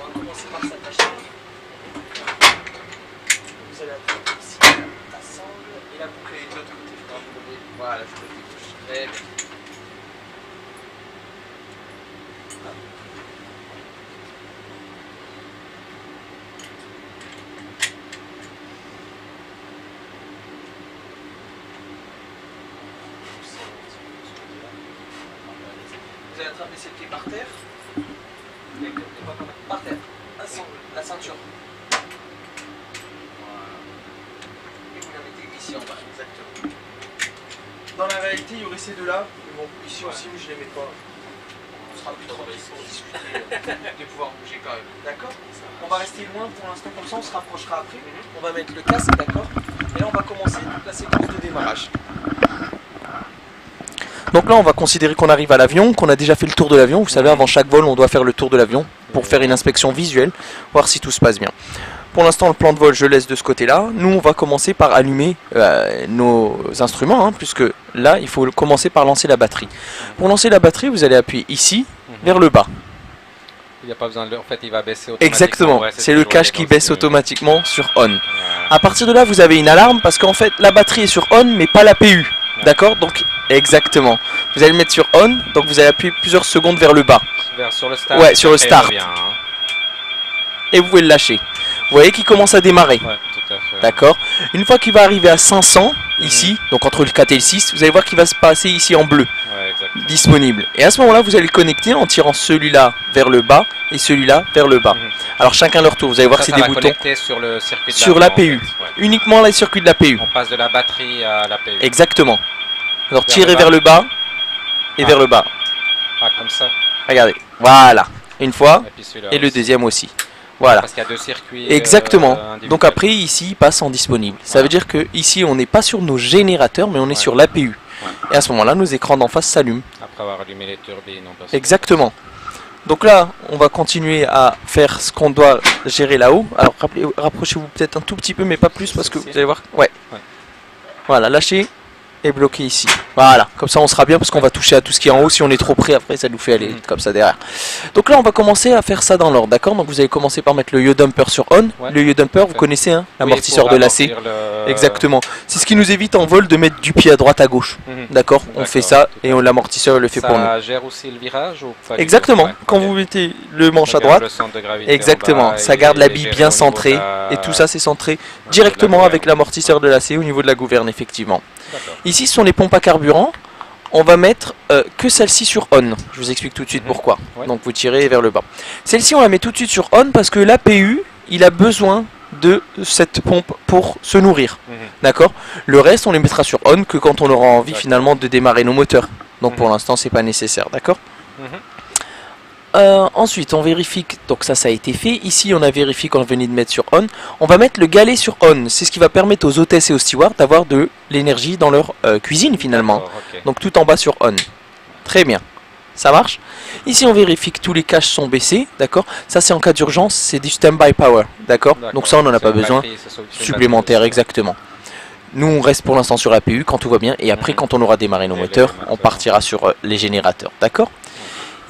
va commencer par s'attacher. Vous allez attraper ici la sangle et la boucle est de l'autre côté. Voilà, je côté gauche. Très bien. Vous allez attraper ses pieds par terre. Par terre. La ceinture. Voilà. Et vous la mettez ici en bas, exactement. Dans la réalité, il y aurait ces deux-là. Mais bon, ici aussi, je ne les mets pas. On sera plus tranquille pour discuter de pouvoir bouger quand même. D'accord? On va rester loin pour l'instant, comme ça on se rapprochera après. On va mettre le casque, d'accord? Et là, on va commencer toute la séquence de démarrage. Donc là, on va considérer qu'on arrive à l'avion, qu'on a déjà fait le tour de l'avion. Vous savez, avant chaque vol, on doit faire le tour de l'avion pour faire une inspection visuelle, voir si tout se passe bien. Pour l'instant, le plan de vol, je laisse de ce côté-là. Nous, on va commencer par allumer nos instruments, hein, puisque là, il faut commencer par lancer la batterie. Pour lancer la batterie, vous allez appuyer ici, vers le bas. Il n'y a pas besoin de... En fait, il va baisser automatiquement. Exactement, ouais, c'est le cache qui baisse automatiquement sur on. Ouais. À partir de là, vous avez une alarme, parce qu'en fait, la batterie est sur on, mais pas la PU. Ouais. D'accord? Donc, exactement. Vous allez le mettre sur on, donc vous allez appuyer plusieurs secondes vers le bas. Sur le start. Ouais, sur le start. Bien, hein. Et vous pouvez le lâcher. Vous voyez qu'il commence à démarrer. Ouais, tout à fait. D'accord. Une fois qu'il va arriver à 500, ici, donc entre le 4 et le 6, vous allez voir qu'il va se passer ici en bleu. Ouais, disponible. Et à ce moment-là, vous allez le connecter en tirant celui-là vers le bas et celui-là vers le bas. Alors chacun leur tour. Vous allez voir que c'est des boutons sur le circuit de sur l'APU. En fait. Ouais. Uniquement les circuits de l'APU. On passe de la batterie à l'APU. Exactement. Alors tirez vers le bas et vers le bas. Ah, comme ça. Regardez. Voilà. Une fois. Et le deuxième aussi. Voilà. Parce qu'il y a deux circuits. Exactement. Donc après, ici, il passe en disponible. Ça veut dire que ici, on n'est pas sur nos générateurs, mais on est sur l'APU. Ouais. Et à ce moment-là, nos écrans d'en face s'allument. Après avoir allumé les turbines. Exactement. Donc là, on va continuer à faire ce qu'on doit gérer là-haut. Alors rapprochez-vous peut-être un tout petit peu, mais pas plus, parce que vous allez voir. Ouais. Voilà, lâchez. Et bloqué ici. Voilà, comme ça on sera bien parce qu'on va toucher à tout ce qui est en haut. Si on est trop près, après ça nous fait aller comme ça derrière. Donc là on va commencer à faire ça dans l'ordre, d'accord? Donc vous allez commencer par mettre le yaw dumper sur on. Ouais. Le yaw dumper, vous connaissez, hein, l'amortisseur de lacet. Exactement. C'est ce qui nous évite en vol de mettre du pied à droite à gauche. D'accord? On fait ça et l'amortisseur le fait pour nous. Ça gère aussi le virage ou pas? Exactement. Quand vous mettez le manche à droite, exactement, ça garde la bille bien centrée et tout ça c'est centré directement avec l'amortisseur de lacet au niveau de la gouverne, effectivement. Ici, ce sont les pompes à carburant. On va mettre que celle-ci sur on. Je vous explique tout de suite pourquoi. Ouais. Donc vous tirez vers le bas. Celle-ci, on la met tout de suite sur on parce que l'APU, il a besoin de cette pompe pour se nourrir. D'accord? Le reste, on les mettra sur on que quand on aura envie finalement de démarrer nos moteurs. Donc pour l'instant, c'est pas nécessaire. D'accord? Ensuite, on vérifie que donc ça a été fait. Ici, on a vérifié qu'on venait de mettre sur on. On va mettre le galet sur on. C'est ce qui va permettre aux hôtesses et aux stewards d'avoir de l'énergie dans leur cuisine finalement. Okay. Donc tout en bas sur on. Très bien. Ça marche. Ici, on vérifie que tous les caches sont baissés. D'accord. Ça, c'est en cas d'urgence. C'est du stand-by power. D'accord. Donc ça, on n'en a pas besoin. Supplémentaire, exactement. Nous, on reste pour l'instant sur l'APU quand tout va bien. Et après, quand on aura démarré nos moteurs, on partira sur les générateurs. D'accord.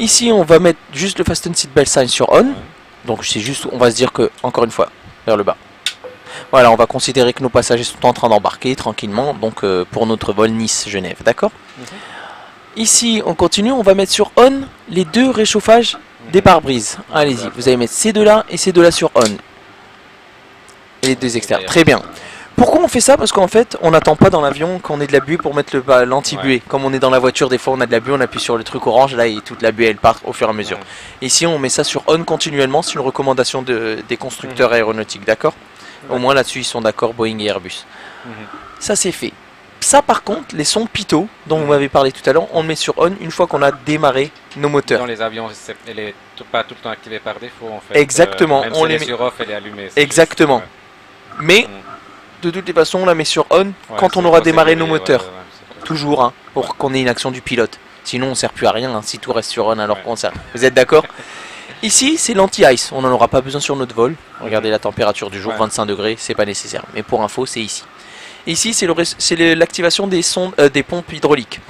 Ici, on va mettre juste le fasten seatbelt sign sur on. Donc c'est juste, on va se dire que, encore une fois, vers le bas. Voilà, on va considérer que nos passagers sont en train d'embarquer tranquillement. Donc pour notre vol Nice-Genève, d'accord. Ici, on continue, on va mettre sur on les deux réchauffages des pare-brises. Allez-y, vous allez mettre ces deux-là et ces deux-là sur on. Et les deux externes, très bien. Pourquoi on fait ça? Parce qu'en fait, on n'attend pas dans l'avion qu'on ait de la buée pour mettre l'anti-buée. Comme on est dans la voiture, des fois on a de la buée, on appuie sur le truc orange, là, et toute la buée elle part au fur et à mesure. Ici, on met ça sur on continuellement, c'est une recommandation des constructeurs aéronautiques, d'accord? Au moins là-dessus, ils sont d'accord, Boeing et Airbus. Ça, c'est fait. Ça, par contre, les sons pitot, dont vous m'avez parlé tout à l'heure, on le met sur on une fois qu'on a démarré nos moteurs. Dans les avions, elle est pas tout le temps activée par défaut, en fait. Exactement. Même on si les met sur off, elle est allumée. Exactement. Juste, mais de toutes les façons, on la met sur on quand on aura démarré nos moteurs. Toujours, hein, pour qu'on ait une action du pilote. Sinon, on ne sert plus à rien, hein, si tout reste sur on alors qu'on sert. Vous êtes d'accord? Ici, c'est l'anti-ice. On n'en aura pas besoin sur notre vol. Regardez la température du jour, 25 degrés, c'est pas nécessaire. Mais pour info, c'est ici. Ici, c'est l'activation des pompes hydrauliques.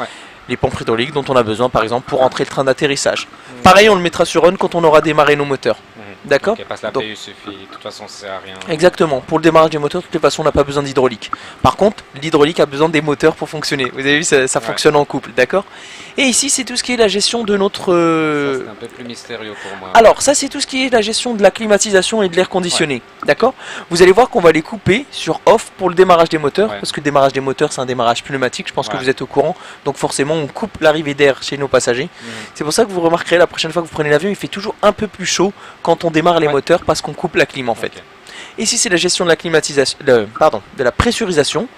Les pompes hydrauliques dont on a besoin, par exemple, pour entrer le train d'atterrissage. Pareil, on le mettra sur on quand on aura démarré nos moteurs. D'accord. Ok, parce que la Donc- PU suffit, de toute façon ça sert à rien. Exactement. Pour le démarrage des moteurs, de toutes les façons, on n'a pas besoin d'hydraulique. Par contre, l'hydraulique a besoin des moteurs pour fonctionner. Vous avez vu, ça Ouais. fonctionne en couple, d'accord. Et ici, c'est tout ce qui est la gestion de notre... Ça, c'est un peu plus mystérieux pour moi. Alors, ça, c'est tout ce qui est la gestion de la climatisation et de l'air conditionné, d'accord. Vous allez voir qu'on va les couper sur off pour le démarrage des moteurs, Ouais. parce que le démarrage des moteurs, c'est un démarrage pneumatique, je pense que Ouais. vous êtes au courant. Donc forcément, on coupe l'arrivée d'air chez nos passagers. Mhm. C'est pour ça que vous remarquerez la prochaine fois que vous prenez l'avion, il fait toujours un peu plus chaud quand on démarre les Ouais. moteurs, parce qu'on coupe la clim en fait. Ok. Ici, c'est la gestion de la climatisation, de la pressurisation.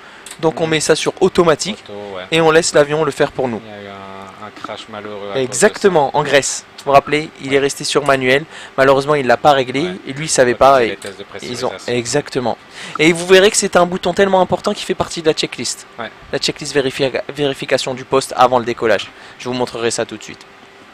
Donc on Mhm. met ça sur automatique Auto, ouais. et on laisse l'avion le faire pour nous. Il y a eu un crash malheureux. à cause de Exactement, en Grèce. Vous vous rappelez, il est resté sur manuel. Malheureusement, il l'a pas réglé Ouais. et lui il ça. savait À pas. cause Et des tests de ils ont pressurisation. exactement. Et vous verrez que c'est un bouton tellement important qui fait partie de la checklist. Ouais. La checklist vérification du poste avant le décollage. Je vous montrerai ça tout de suite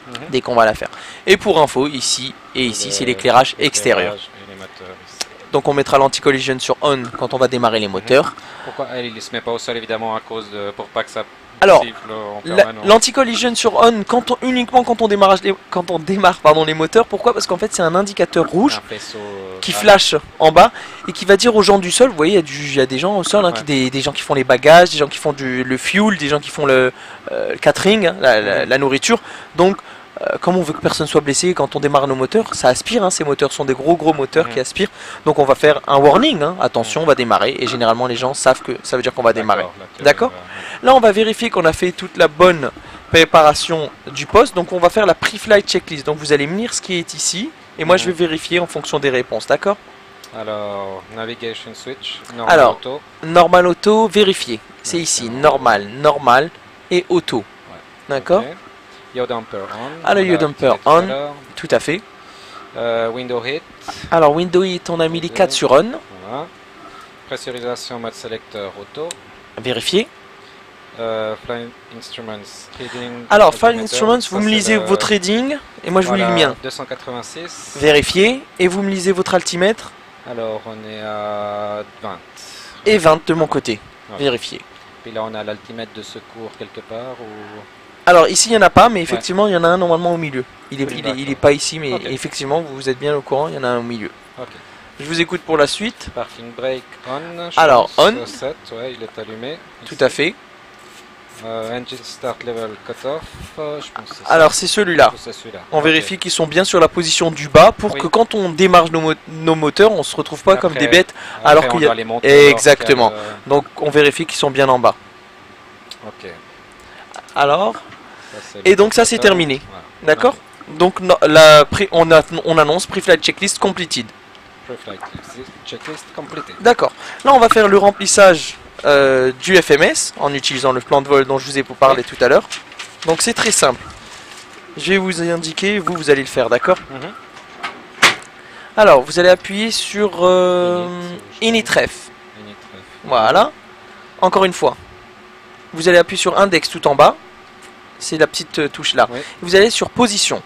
Mhm. dès qu'on va la faire. Et pour info, ici et ici, c'est l'éclairage extérieur. Et les moteurs ici. Donc on mettra l'anti-collision sur on quand on va démarrer les moteurs. Pourquoi elle ne se met pas au sol évidemment à cause de pour pas que ça Alors, siffle en permanence. l'anti-collision sur on uniquement quand on démarre les moteurs. Pourquoi? Parce qu'en fait c'est un indicateur rouge Un faisceau qui flash en bas et qui va dire aux gens du sol. Vous voyez, il y a des gens au sol, hein, Ouais. des gens qui font les bagages, des gens qui font le fuel, des gens qui font le catering, hein, la nourriture. Donc comme on veut que personne soit blessé quand on démarre nos moteurs, ça aspire, hein, ces moteurs sont des gros moteurs Mhm. qui aspirent. Donc on va faire un warning, hein, attention, on va démarrer, et généralement les gens savent que ça veut dire qu'on va démarrer. Là, tu D'accord. vas- Là on va vérifier qu'on a fait toute la bonne préparation du poste, donc on va faire la pre-flight checklist. Donc vous allez me lire ce qui est ici, et moi je vais vérifier en fonction des réponses, d'accord. Alors, navigation switch, normal Alors, auto. Normal auto, vérifier. C'est Ouais, ici, c'est normal et auto. D'accord. Ok. Yaw damper on. Alors, On yaw l'a damper activé tout à on. l'heure. Tout à fait. Window hit. Alors window hit, on a mis les 4 sur on. Voilà. Pressurisation mode selector auto. Vérifier. Flying instruments reading. Alors File altimeter. Instruments, Ça, vous me c'est lisez le- votre reading, et moi je vous lis le voilà, mien. 286. Vérifier, et vous me lisez votre altimètre, Alors, on est à 20. et 20 de mon côté. Ouais. Vérifier. Puis là, on a l'altimètre de secours quelque part ou... Alors ici il n'y en a pas, mais effectivement il y en a un normalement au milieu. Il Oui, est pas ici, mais Ok. effectivement vous êtes bien au courant, il y en a un au milieu. Ok. Je vous écoute pour la suite. Parking brake on. je Alors, pense, on. 7, ouais, il est allumé. Tout ici. à fait. Engine start level cut-off. Je pense que c'est ça. Alors c'est celui-là. C'est celui-là. On Ok. vérifie qu'ils sont bien sur la position du bas pour Oui. que quand on démarre nos moteurs, on se retrouve pas comme Après- des bêtes. Après, alors on qu'il y a- doit les monter Exactement. alors qu'il Donc on vérifie qu'ils sont bien en bas. Ok. Alors, Ça, c'est et le donc ça c'est moteur. terminé. Voilà. D'accord. Donc on annonce pre-flight checklist completed. Pre-flight checklist completed. D'accord. Là on va faire le remplissage du FMS en utilisant le plan de vol dont je vous ai parlé tout à l'heure. Donc c'est très simple. Je vais vous indiquer, vous allez le faire, d'accord. Mhm. Alors vous allez appuyer sur Initref. Initref. Voilà. Encore une fois. Vous allez appuyer sur Index tout en bas. C'est la petite touche là. Oui. Vous allez sur Position.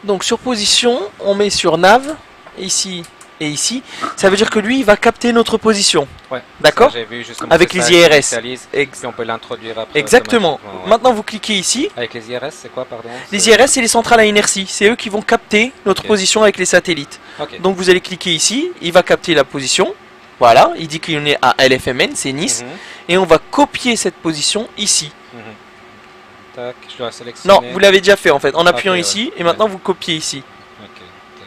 Donc sur Position, on met sur Nav, ici et ici. Ça veut dire que lui, il va capter notre position. Ouais. D'accord. Ça, j'ai vu justement Avec que les ça IRS. initialise, Ex- Puis on peut l'introduire après. Exactement. automatiquement, ouais. Maintenant, vous cliquez ici. Avec les IRS, c'est quoi, pardon? Les C'est- IRS, c'est les centrales à inertie. C'est eux qui vont capter notre Ok. position avec les satellites. Ok. Donc vous allez cliquer ici. Il va capter la position. Voilà. Il dit qu'il est à LFMN, c'est Nice. Mhm. Et on va copier cette position ici. Mhm. Tac, je dois sélectionner. Non, vous l'avez déjà fait en fait, en appuyant Ok, ouais. ici, et maintenant vous copiez ici. Ok. Tac.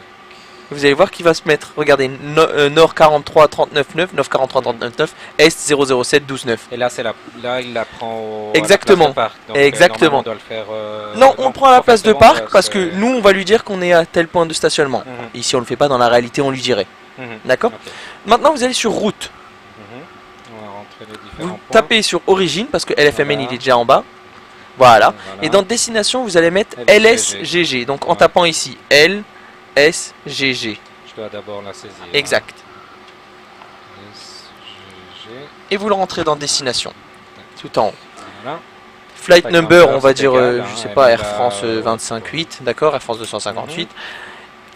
Vous allez voir qu'il va se mettre, regardez, nord 43 39 9, 9 43 39 9, est 007 12 9. Et là, là, il la prend au. Exactement. À la place de parc. Donc, Exactement. normalement, on doit le faire. Non, on le prend à la place de forcément, parc parce que nous on va lui dire qu'on est à tel point de stationnement. Mhm. Ici on le fait pas, dans la réalité on lui dirait. Mhm. D'accord. Ok. Maintenant vous allez sur route. Mhm. On va rentrer les différents Vous points. tapez sur origine parce que LFMN Voilà. il est déjà en bas. Voilà. Voilà. Et dans destination vous allez mettre LSGG. LSGG. Donc en Ouais. tapant ici LSGG. Je dois d'abord la saisir. Exact. SGG. Et vous le rentrez dans destination. Tout en haut. Voilà. Flight Flight number, number, on va c'est dire, égal, je hein, sais elle pas, est Air là, France ouais. 258, d'accord, Air France 258.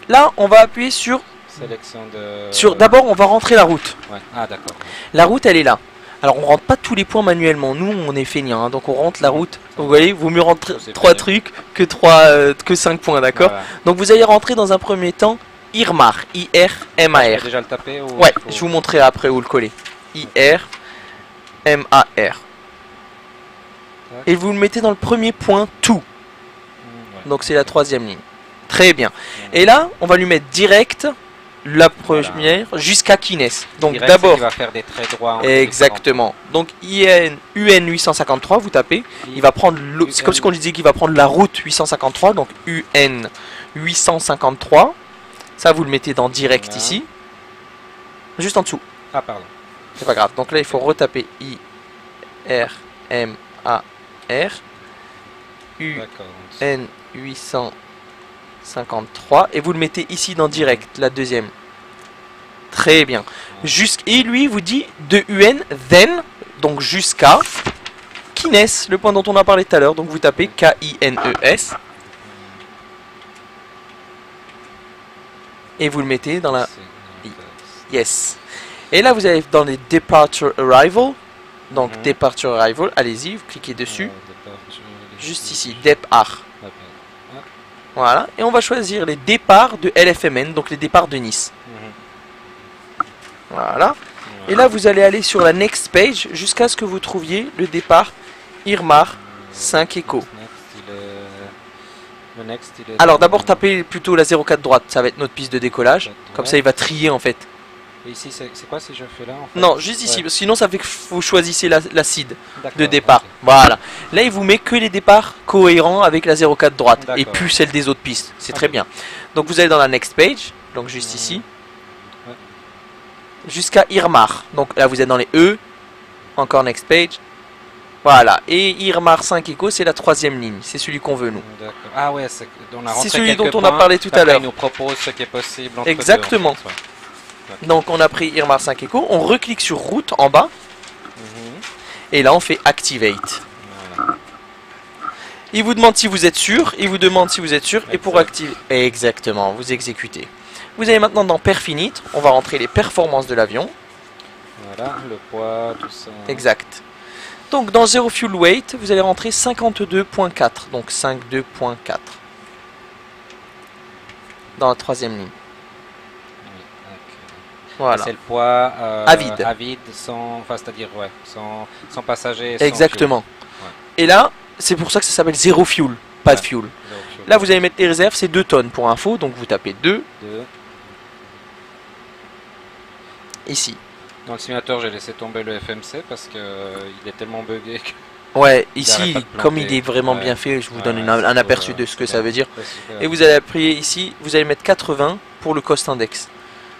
Là, on va appuyer sur, Sélection de. d'abord, on va rentrer la route. Ouais. Ah, d'accord. La route, elle est là. Alors on rentre pas tous les points manuellement, nous on est feignants, hein, donc on rentre la route. Vous voyez, vaut mieux rentrer 3 trucs que 5 points, d'accord? Voilà. Donc vous allez rentrer dans un premier temps Irmar, I-R-M-A-R. Déjà le taper ou Ouais, je vous montrerai après où le coller. I-R-M-A-R. Et vous le mettez dans le premier point tout. Ouais. Donc c'est la troisième ligne. Très bien. Et là, on va lui mettre direct la première jusqu'à Kines. Donc d'abord, il va faire des traits droits. exactement. Donc UN 853, vous tapez. Il va prendre. C'est comme si on disait qu'il va prendre la route 853. Donc UN 853. Ça, vous le mettez dans direct ici. Juste en dessous. Ah, pardon. C'est pas grave. Donc là, il faut retaper I R M A R UN 853 et vous le mettez ici dans direct, la deuxième. Très bien. Et lui vous dit de UN then, donc jusqu'à Kines, le point dont on a parlé tout à l'heure. Donc vous tapez K-I-N-E-S et vous le mettez dans la yes. Et là vous allez dans les departure arrival. Donc departure arrival, allez-y, vous cliquez dessus. Juste ici, départ. Voilà, et on va choisir les départs de LFMN, donc les départs de Nice. Voilà. Et là, vous allez aller sur la next page jusqu'à ce que vous trouviez le départ Irmar 5 Echo. Alors d'abord, tapez plutôt la 04 droite, ça va être notre piste de décollage. Comme ça, il va trier en fait. Et ici, c'est quoi si je fais là en fait? Non, juste ici, sinon ça fait que vous choisissez la seed de départ. Okay. Voilà. Là, il vous met que les départs cohérents avec la 04 droite et plus celle des autres pistes. C'est très bien. Donc vous allez dans la next page, donc juste ici, jusqu'à Irmar. Donc là, vous êtes dans les E, encore next page. Voilà. Et Irmar 5 Echo, c'est la troisième ligne. C'est celui qu'on veut, nous. Ah ouais, c'est celui dont on a parlé tout à l'heure. Il nous propose ce qui est possible. Entre exactement. deux, en fait, donc on a pris Irmar 5 Echo, on reclique sur route en bas, et là on fait activate. Voilà. Il vous demande si vous êtes sûr, et pour activer, exactement, vous exécutez. Vous allez maintenant dans Perfinite, on va rentrer les performances de l'avion. Voilà, le poids, tout ça. Exact. Donc dans Zero Fuel Weight, vous allez rentrer 52.4, donc 52.4. Dans la troisième ligne. Voilà. C'est le poids à vide, sans, c'est-à-dire sans passager. Exactement. Et là, c'est pour ça que ça s'appelle zéro fuel, pas de fuel. Là, vous allez mettre les réserves, c'est 2 tonnes pour info, donc vous tapez 2. Ici. Dans le simulateur, j'ai laissé tomber le FMC parce que il est tellement buggé que... Ouais, ici, comme il est vraiment bien fait, je vous donne un aperçu de ce que ça veut dire. Et vous allez appuyer ici, vous allez mettre 80 pour le cost index.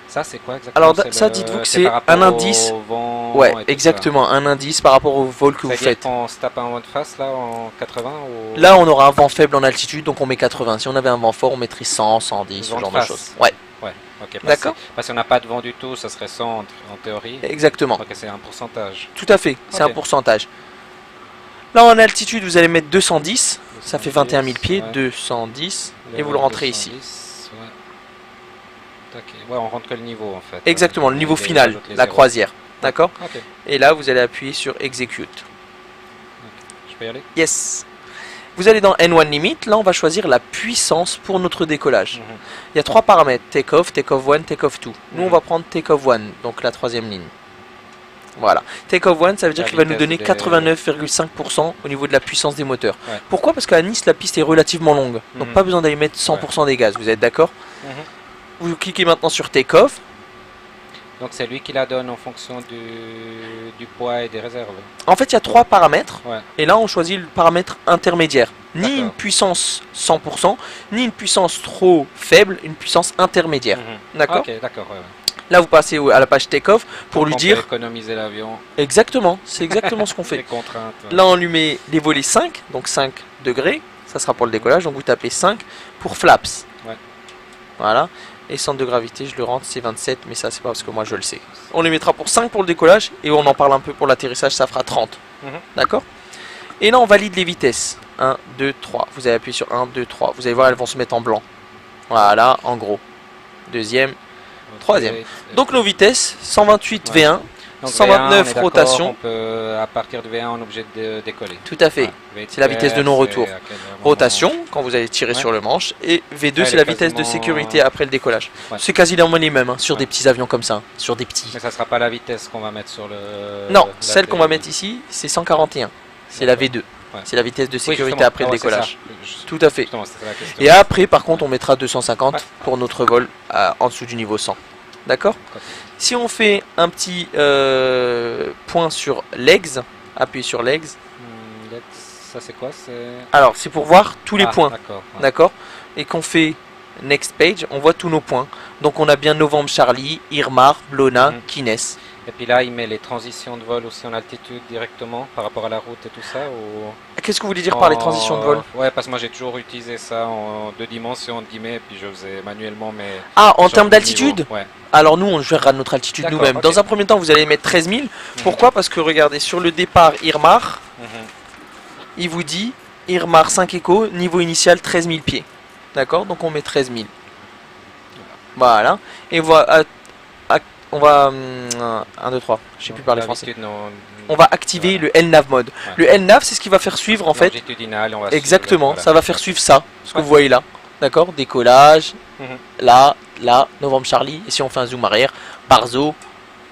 Ça, c'est quoi exactement? Alors, ça, dites-vous que c'est un indice. Ouais, exactement, un indice par rapport au vol que vous faites. On se tape un vent de face là en 80 ou... Là, on aura un vent faible en altitude, donc on met 80. Si on avait un vent fort, on mettrait 100, 110, ce genre de choses. Ouais. Ok, d'accord. Parce qu'on n'a pas de vent du tout, ça serait 100 en théorie. Exactement. Ok, c'est un pourcentage. Tout à fait, c'est un pourcentage. Là, en altitude, vous allez mettre 210. Ça fait 21 000 pieds, 210. Et vous le rentrez ici. Ouais, on rentre que le niveau en fait. Exactement, le niveau final, la croisière. D'accord. Et là, vous allez appuyer sur Execute. Je peux y aller? Yes. Vous allez dans N1 Limit. Là, on va choisir la puissance pour notre décollage. Il y a 3 paramètres. Take-off, take-off 1, take-off 2. Nous, on va prendre take-off 1, donc la troisième ligne. Voilà. Take-off 1, ça veut dire qu'il va nous donner 89,5% au niveau de la puissance des moteurs. Pourquoi? Parce qu'à Nice, la piste est relativement longue. Donc, pas besoin d'aller mettre 100% des gaz. Vous êtes d'accord? Vous cliquez maintenant sur Take-off. Donc c'est lui qui la donne en fonction du poids et des réserves. En fait, il y a 3 paramètres. Et là, on choisit le paramètre intermédiaire. Ni une puissance 100%, ni une puissance trop faible, une puissance intermédiaire. D'accord? Ok, d'accord. Là, vous passez à la page Take-off pour lui dire... économiser l'avion. Exactement, c'est exactement ce qu'on fait. Les contraintes. Là, on lui met les volets 5, donc 5 degrés. Ça sera pour le décollage. Donc vous tapez 5 pour flaps. Voilà. Et centre de gravité, je le rentre, c'est 27, mais ça, c'est pas parce que moi je le sais. On les mettra pour 5 pour le décollage, et on en parle un peu pour l'atterrissage, ça fera 30. D'accord? Et là, on valide les vitesses. 1, 2, 3. Vous allez appuyer sur 1, 2, 3. Vous allez voir, elles vont se mettre en blanc. Voilà, en gros. Deuxième, troisième. Donc nos vitesses, 128 V1, Donc 129 V1, on est rotation. on peut, à partir du V1, on est obligé de décoller. Tout à fait. Ouais. C'est la vitesse de non-retour. c'est à quel moment- Rotation, quand vous allez tirer Ouais. sur le manche. Et V2, Ouais, c'est elle la est vitesse de quasiment- sécurité après le décollage. Ouais. C'est quasiment les mêmes hein, sur Ouais. des petits avions comme ça. Hein, sur des petits. Mais ça sera pas la vitesse qu'on va mettre sur le... Non, la celle qu'on va télé. mettre ici, c'est 141. C'est la V2. Ouais. C'est la vitesse de Oui, sécurité justement. après Ah le ouais, c'est décollage. ça. Tout à fait. Justement, c'était la question. Et après, par contre, on mettra 250 Ouais. pour notre vol en dessous du niveau 100. D'accord? Si on fait un petit point sur legs, appuyez sur legs. Ça c'est quoi? Alors, c'est pour voir tous les points. D'accord. Ouais. D'accord? Et qu'on fait next page, on voit tous nos points. Donc, on a bien Novembre Charlie, Irmar, Blona, Kines. Et puis là, il met les transitions de vol aussi en altitude directement par rapport à la route et tout ça ou... Qu'est-ce que vous voulez dire par les transitions de vol? Ouais, parce que moi j'ai toujours utilisé ça en 2 dimensions, entre guillemets, et puis je faisais manuellement mes... Ah, en changements termes de d'altitude? niveau. Ouais. Alors nous, on gérera notre altitude D'accord, nous-mêmes. ok. Dans un premier temps, vous allez mettre 13 000. Pourquoi? Parce que regardez, sur le départ Irmar, Mhm. il vous dit Irmar 5 échos, niveau initial 13 000 pieds. D'accord? Donc on met 13 000. Voilà. Et on va 1, 2, 3. Je sais plus parler français. L'altitude, non, On va activer voilà. le LNAV mode. Ouais. Le LNAV, c'est ce qui va faire suivre en fait. Longitudinal, on va Exactement. suivre, Ça voilà. va faire suivre ça, ce que Ouais. vous voyez là. D'accord? Décollage. Mhm. Là, Novembre Charlie. Et si on fait un zoom arrière, Barzo.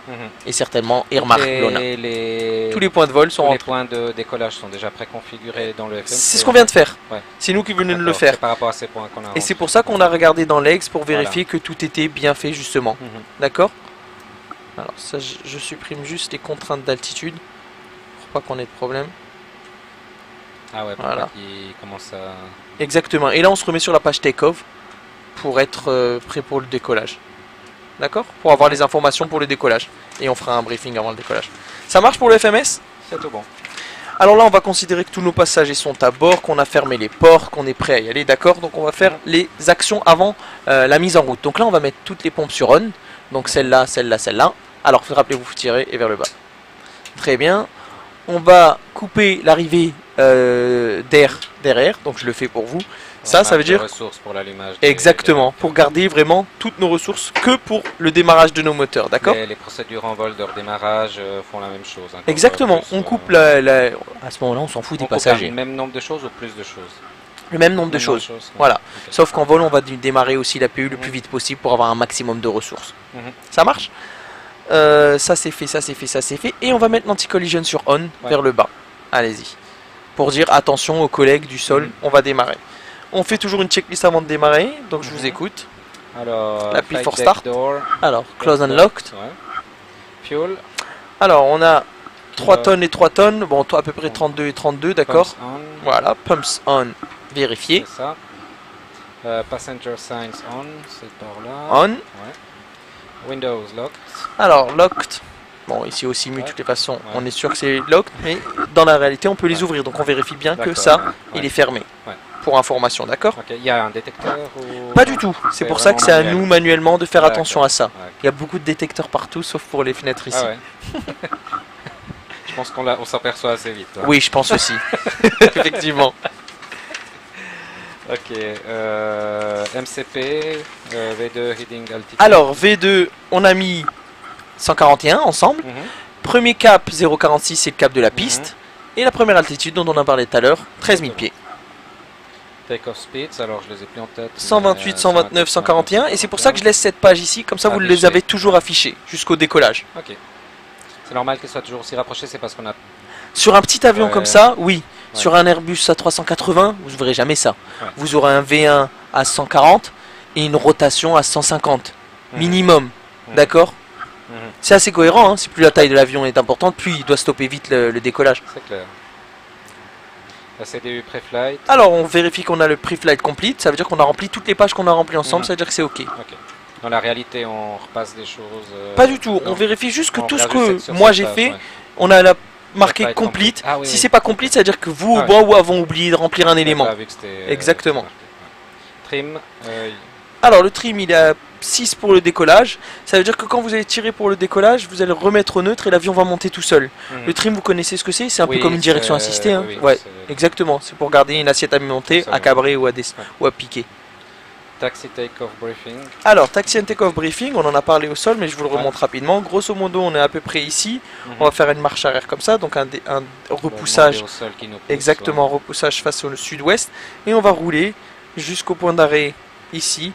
Mhm. Et certainement Irmar Blona. Tous les points de vol sont tous les rentrés. points de décollage sont déjà préconfigurés dans le FM. C'est ce qu'on vient de faire. Ouais. C'est nous qui venons de le D'accord, faire. c'est par rapport à ces points qu'on a. Et c'est pour ça qu'on a regardé dans l'EGS pour vérifier Voilà. que tout était bien fait justement. Mhm. D'accord? Alors ça, je supprime juste les contraintes d'altitude pour pas qu'on ait de problème. Ah ouais, pour Voilà. pas qu'il commence à... Exactement. Et là, on se remet sur la page take-off pour être prêt pour le décollage. D'accord? Pour avoir les informations pour le décollage. Et on fera un briefing avant le décollage. Ça marche pour le FMS? C'est tout bon. Alors là, on va considérer que tous nos passagers sont à bord, qu'on a fermé les portes, qu'on est prêt à y aller, d'accord? Donc on va faire les actions avant la mise en route. Donc là, on va mettre toutes les pompes sur on. Donc celle-là, celle-là, celle-là. Alors rappelez-vous, vous tirez et vers le bas. Très bien. On va couper l'arrivée d'air derrière. Donc je le fais pour vous. Ça veut dire... ressources pour l'allumage. Exactement. Pour garder vraiment toutes nos ressources que pour le démarrage de nos moteurs, d'accord? Les procédures en vol de redémarrage font la même chose. Hein, Exactement. plus, On coupe à ce moment-là, on s'en fout des on coupe passagers. le même nombre de choses ou plus de choses? Le même nombre de Même choses. ouais. Voilà. Ok. Sauf qu'en vol, on va démarrer aussi l'APU le plus vite possible pour avoir un maximum de ressources. Mhm. Ça marche? Ça c'est fait, ça c'est fait, ça c'est fait. Et on va mettre l'anti-collision sur on vers le bas. Allez-y. Pour dire attention aux collègues du sol, on va démarrer. On fait toujours une checklist avant de démarrer, donc je vous écoute. Alors, L'appui flight for deck start. door, Alors, close and locked. ouais. Fuel. Alors, on a 3 Euh, tonnes et 3 tonnes. Bon, toi à peu près 32 et 32, d'accord? Pumps on, Voilà, pumps on, vérifié. c'est ça. Passenger signs on, c'est par là. On. Ouais. Windows locked. Alors, locked. Bon, ici aussi, de toutes les façons, on est sûr que c'est locked, mais dans la réalité, on peut les ouvrir. Donc, on vérifie bien que D'accord, ça, ouais. il est fermé. Ouais. Pour information, d'accord? Ok, il y a un détecteur ou... Pas du tout. C'est pour ça que c'est à nous, manuellement, de faire D'accord. attention à ça. Ouais, ok. Il y a beaucoup de détecteurs partout, sauf pour les fenêtres ici. Ah ouais. Je pense on s'aperçoit assez vite. hein. Oui, je pense aussi. Effectivement. Ok, MCP, V2 heading altitude. Alors, V2, on a mis 141 ensemble. Mhm. Premier cap, 0,46, c'est le cap de la piste. Et la première altitude, dont on a parlé tout à l'heure, 13 000 pieds. Take-off speeds, alors je les ai plus en tête. 128, 129, 141. Et c'est pour ça que je laisse cette page ici, comme ça vous les avez toujours affichés jusqu'au décollage. Ok. C'est normal qu'elle soit toujours aussi rapprochée, c'est parce qu'on a... Sur un petit avion Ouais. comme ça, oui. Ouais. Sur un Airbus A380, vous ne verrez jamais ça. Ouais. Vous aurez un V1 à 140 et une rotation à 150 minimum. Mhm. D'accord? Mhm. C'est assez cohérent, hein. Si plus la taille de l'avion est importante, plus il doit stopper vite le décollage. C'est clair. La CDU pré-flight. Alors on vérifie qu'on a le pre-flight complete, ça veut dire qu'on a rempli toutes les pages qu'on a remplies ensemble, Mhm. ça veut dire que c'est ok. Ok. Dans la réalité, on repasse des choses... Pas du tout, non. on vérifie juste que On tout ce regarde juste que sur moi cette j'ai page, fait, ouais. on a marqué Flight complete. complete. Ah oui, Si oui. c'est pas complete, ça veut dire que vous Ah au ouais. bois avons oublié de remplir un élément. Pas vu que c'était, Exactement. c'était marqué. Ouais. Trim. Alors le trim il est à 6 pour le décollage, ça veut dire que quand vous allez tirer pour le décollage, vous allez le remettre au neutre et l'avion va monter tout seul. Mhm. Le trim vous connaissez ce que c'est un Oui, peu comme une direction c'est- assistée. Hein. oui, Ouais, c'est- exactement, c'est pour garder une assiette à monter, Ça à va. cabrer ou à, Ouais. ou à piquer. taxi take-off briefing. Alors, taxi and take-off briefing, on en a parlé au sol, mais je vous le remonte rapidement. Grosso modo, on est à peu près ici. On va faire une marche arrière comme ça, donc un repoussage. Au sol qui nous pousse, exactement, repoussage face au sud-ouest. Et on va rouler jusqu'au point d'arrêt ici.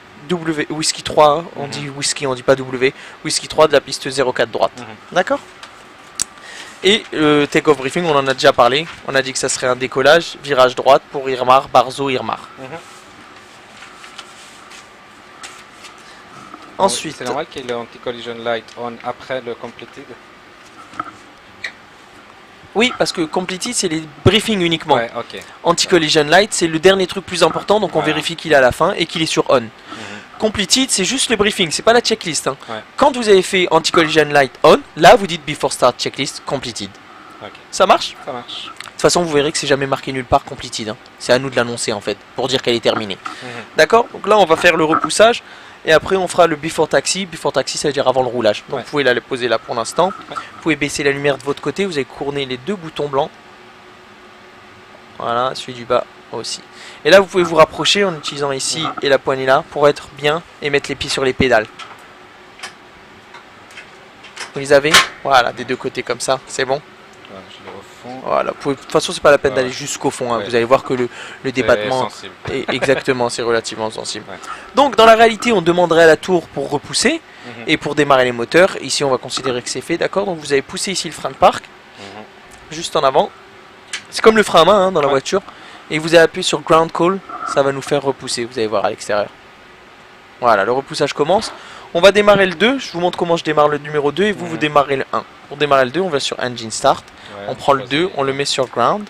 Whisky 3, on dit whisky, on dit pas W. Whisky 3 de la piste 04 droite. D'accord? Et le take-off briefing, on en a déjà parlé. On a dit que ça serait un décollage, virage droite pour Irmar, Barzo, Irmar. Ensuite, c'est normal qu'il y ait le anti-collision light on après le completed. Oui, parce que completed c'est les briefings uniquement. Ouais, ok. Anti-collision light c'est le dernier truc plus important, donc on vérifie qu'il est à la fin et qu'il est sur on. Completed c'est juste le briefing, c'est pas la checklist. Hein. Quand vous avez fait anti-collision light on, là vous dites before start checklist completed. Ça marche? Ça marche. De toute façon vous verrez que c'est jamais marqué nulle part completed. Hein. C'est à nous de l'annoncer en fait, pour dire qu'elle est terminée. D'accord? Donc là on va faire le repoussage. Et après on fera le before taxi. Before taxi ça veut dire avant le roulage. Donc vous pouvez la poser là pour l'instant. Vous pouvez baisser la lumière de votre côté. Vous avez courné les deux boutons blancs. Voilà, celui du bas aussi. Et là vous pouvez vous rapprocher en utilisant ici et la poignée là pour être bien et mettre les pieds sur les pédales. Vous les avez? Voilà, des deux côtés comme ça, c'est bon. Voilà, de toute façon c'est pas la peine d'aller jusqu'au fond, hein. Vous allez voir que le débattement est exactement, c'est relativement sensible. Donc dans la réalité on demanderait à la tour pour repousser et pour démarrer les moteurs. Ici on va considérer que c'est fait, d'accord. Donc vous avez poussé ici le frein de parc, juste en avant. C'est comme le frein à main hein, dans la voiture. Et vous avez appuyé sur ground call, ça va nous faire repousser, vous allez voir à l'extérieur. Voilà, le repoussage commence. On va démarrer le 2, je vous montre comment je démarre le numéro 2 et vous, vous démarrez le 1. Pour démarrer le 2, on va sur Engine Start, on prend le 2, on le met sur Ground,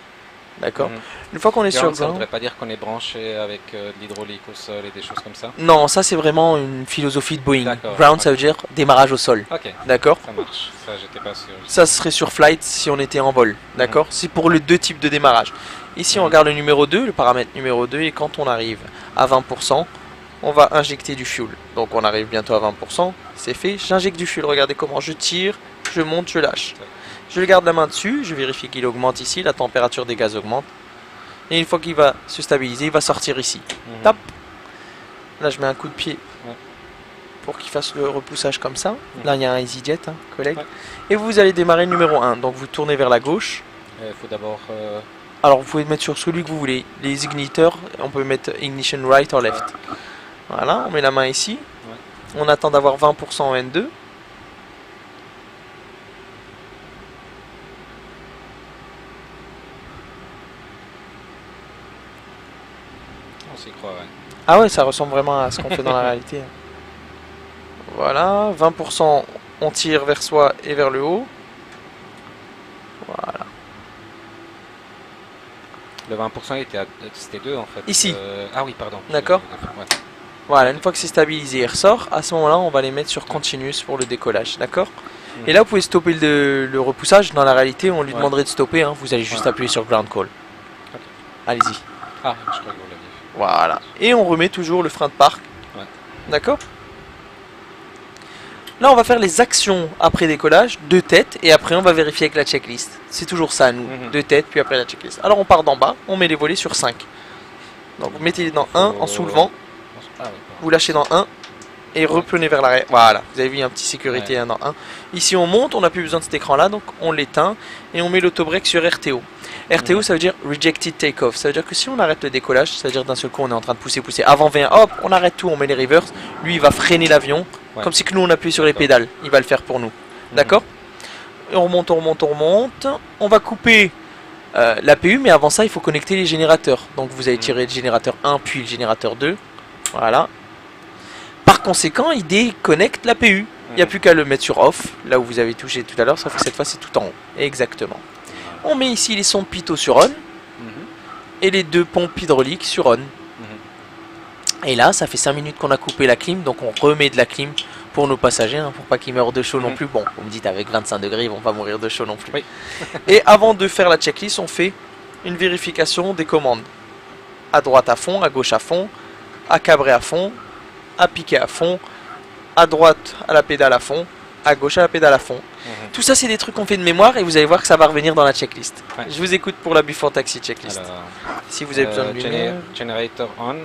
d'accord. Une fois qu'on est sur Ground, ça ne Ground... voudrait pas dire qu'on est branché avec de l'hydraulique au sol et des choses comme ça? Non, ça c'est vraiment une philosophie de Boeing. D'accord, Ground, ça veut dire démarrage au sol, d'accord. Ça marche, ça j'étais pas sûr. Ça serait sur Flight si on était en vol, d'accord. C'est pour les deux types de démarrage. Ici on regarde le numéro 2, le paramètre numéro 2, et quand on arrive à 20%, on va injecter du fuel. Donc on arrive bientôt à 20%, c'est fait. J'injecte du fuel, regardez comment je tire, je monte, je lâche. Je garde la main dessus, je vérifie qu'il augmente ici, la température des gaz augmente. Et une fois qu'il va se stabiliser, il va sortir ici. Tap. Là je mets un coup de pied pour qu'il fasse le repoussage comme ça. Là il y a un EasyJet, hein, collègue. Et vous allez démarrer le numéro 1. Donc vous tournez vers la gauche. Il faut d'abord... Alors vous pouvez mettre sur celui que vous voulez. Les igniteurs, on peut mettre ignition right or left. Voilà, on met la main ici. On attend d'avoir 20% en N2. On s'y croit, Ah ouais, ça ressemble vraiment à ce qu'on fait dans la réalité. Voilà, 20% on tire vers soi et vers le haut. Voilà. Le 20% c'était 2 en fait. Ici. Ah oui, pardon. D'accord. Voilà, une fois que c'est stabilisé, il ressort. À ce moment-là, on va les mettre sur Continuous pour le décollage, d'accord. Et là, vous pouvez stopper le repoussage. Dans la réalité, on lui demanderait de stopper. Hein. Vous allez juste appuyer sur Ground Call. Allez-y. Ah, je crois que vous l'aviez fait. Voilà. Et on remet toujours le frein de parc. D'accord. Là, on va faire les actions après décollage, de tête, et après on va vérifier avec la checklist. C'est toujours ça, nous. De tête, puis après la checklist. Alors, on part d'en bas, on met les volets sur 5. Donc, vous mettez dans 1 en soulevant. Vous lâchez dans 1 et reprenez vers l'arrière. Voilà, vous avez vu un petit sécurité dans 1. Ici, on monte, on n'a plus besoin de cet écran-là, donc on l'éteint et on met l'autobreak sur RTO. RTO, ça veut dire Rejected Takeoff. Ça veut dire que si on arrête le décollage, ça veut dire d'un seul coup, on est en train de pousser. Avant V1, hop, on arrête tout, on met les reverse. Lui, il va freiner l'avion. Comme si que nous, on appuie sur les pédales. Il va le faire pour nous. D'accord. Et on remonte, on remonte, on remonte. On va couper l'APU, mais avant ça, il faut connecter les générateurs. Donc, vous allez tirer le générateur 1, puis le générateur 2. Voilà. Par conséquent, il déconnecte l'APU. Il n'y a plus qu'à le mettre sur off, là où vous avez touché tout à l'heure, sauf que cette fois, c'est tout en haut. Exactement. On met ici les sons pitot sur on. Et les deux pompes hydrauliques sur on. Et là, ça fait 5 minutes qu'on a coupé la clim, donc on remet de la clim pour nos passagers, hein, pour pas qu'ils meurent de chaud non plus. Bon, vous me dites avec 25 degrés, ils vont pas mourir de chaud non plus. Et avant de faire la checklist, on fait une vérification des commandes. À droite à fond, à gauche à fond, à cabrer à fond, à piquer à fond, à droite à la pédale à fond, à gauche à la pédale à fond. Tout ça, c'est des trucs qu'on fait de mémoire et vous allez voir que ça va revenir dans la checklist. Je vous écoute pour la Before Taxi checklist. Alors, si vous avez besoin de lumière. Generator on.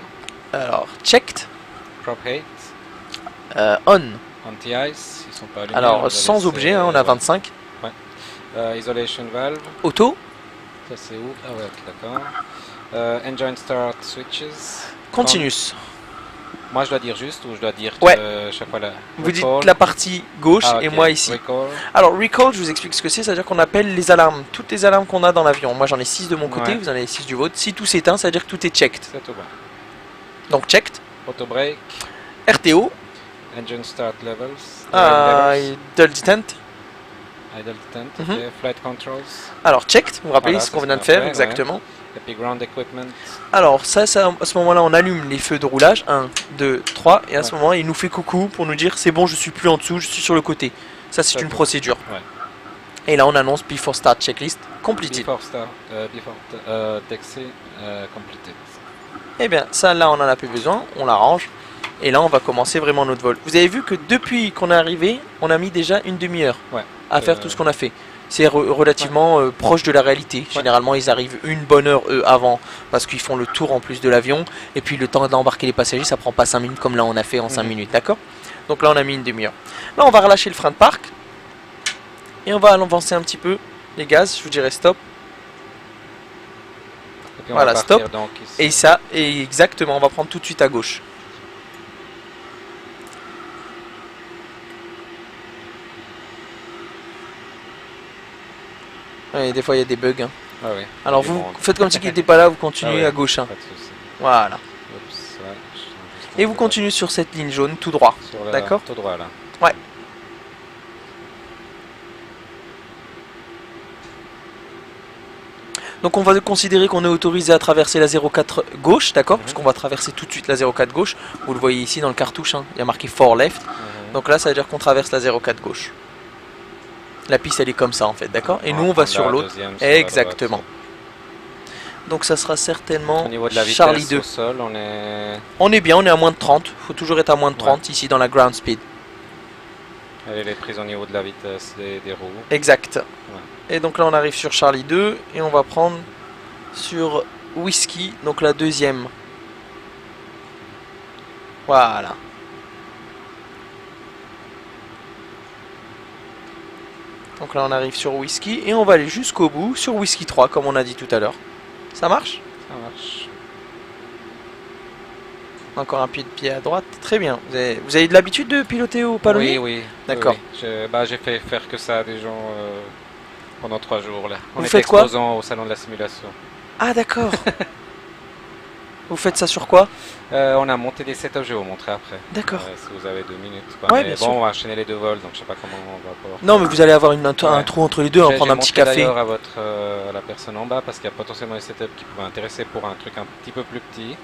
Alors, checked. Prop 8. On. Anti-ice, ils sont pas allumés. Alors, sans objet, hein, on a 25. Ouais. Isolation valve. Auto. Ça c'est où? Ah ouais, ok, d'accord. Engine start switches. Continuous. Moi je dois dire juste ou je dois dire Ouais. chaque fois là. Vous dites la partie gauche Ah, ok. et moi ici. Recall. Alors, recall, je vous explique ce que c'est. C'est-à-dire qu'on appelle les alarmes. Toutes les alarmes qu'on a dans l'avion. Moi, j'en ai 6 de mon côté, Ouais. vous en avez 6 du vôtre. Si tout s'éteint, ça veut dire que tout est checked. C'est tout bon. Donc, checked. Auto brake. RTO. Engine start levels. Idle detent. Idle tent. Mhm. Ok. Flight controls. Alors, checked. Vous vous rappelez Voilà, ce qu'on ça, vient de c'est faire, parfait, exactement. Et puis ground equipment. Alors, ça, à ce moment-là, on allume les feux de roulage. 1, 2, 3. Et à ce moment-là, il nous fait coucou pour nous dire c'est bon, je suis plus en dessous, je suis sur le côté. Ça, c'est une procédure. Ouais. Et là, on annonce before start checklist completed. Before taxi completed. Eh bien, ça, là, on en a plus besoin. On l'arrange. Et là, on va commencer vraiment notre vol. Vous avez vu que depuis qu'on est arrivé, on a mis déjà une demi-heure à faire tout ce qu'on a fait. C'est relativement proche de la réalité. Généralement, ils arrivent une bonne heure eux avant parce qu'ils font le tour en plus de l'avion. Et puis le temps d'embarquer les passagers, ça prend pas 5 minutes comme là on a fait en 5 minutes, d'accord? Donc là, on a mis une demi-heure. Là, on va relâcher le frein de parc et on va avancer un petit peu les gaz. Je vous dirai stop. Et puis on Voilà, va partir, stop. donc, ici. Et ça, et exactement, on va prendre tout de suite à gauche. Ouais, des fois, il y a des bugs. Hein. Ah oui. Alors, vous faites comme si il n'était pas là, vous continuez à gauche. Hein. Pas de souci. Voilà. Oups, ouais, je suis juste Et vous continuez sur cette ligne jaune tout droit. D'accord. Tout droit là. Ouais. Donc on va considérer qu'on est autorisé à traverser la 04 gauche, d'accord, parce qu'on va traverser tout de suite la 04 gauche. Vous le voyez ici dans le cartouche, hein, il y a marqué 4 left. Donc là, ça veut dire qu'on traverse la 04 gauche. La piste, elle est comme ça en fait, d'accord. Et nous, on va sur l'autre. Exactement. Donc ça sera certainement Au niveau de la Charlie vitesse 2. au sol, On est bien, on est à moins de 30. Il faut toujours être à moins de 30 ici dans la ground speed. elle est prise au niveau de la vitesse des roues. Exact. Et donc là, on arrive sur Charlie 2 et on va prendre sur Whiskey, donc la deuxième. Voilà. Donc là, on arrive sur Whiskey et on va aller jusqu'au bout sur Whiskey 3, comme on a dit tout à l'heure. Ça marche? Ça marche. Encore un pied à droite. Très bien. Vous avez de l'habitude de piloter au palonnier? Oui, oui. D'accord. Oui. J'ai fait faire que ça à des gens pendant 3 jours là. On Vous était faites quoi? exposants au salon de la simulation. Ah d'accord. Vous faites ça sur quoi? On a monté des setups, je vais vous montrer après. D'accord. Si vous avez 2 minutes. Quoi. Ouais, mais bien bon, sûr. on va enchaîner les 2 vols, donc je sais pas comment on va pouvoir. Non, mais vous allez avoir un trou entre les deux, on va prendre un petit café. D'ailleurs à la personne en bas parce qu'il y a potentiellement des setups qui pourraient intéresser pour un truc un petit peu plus petit.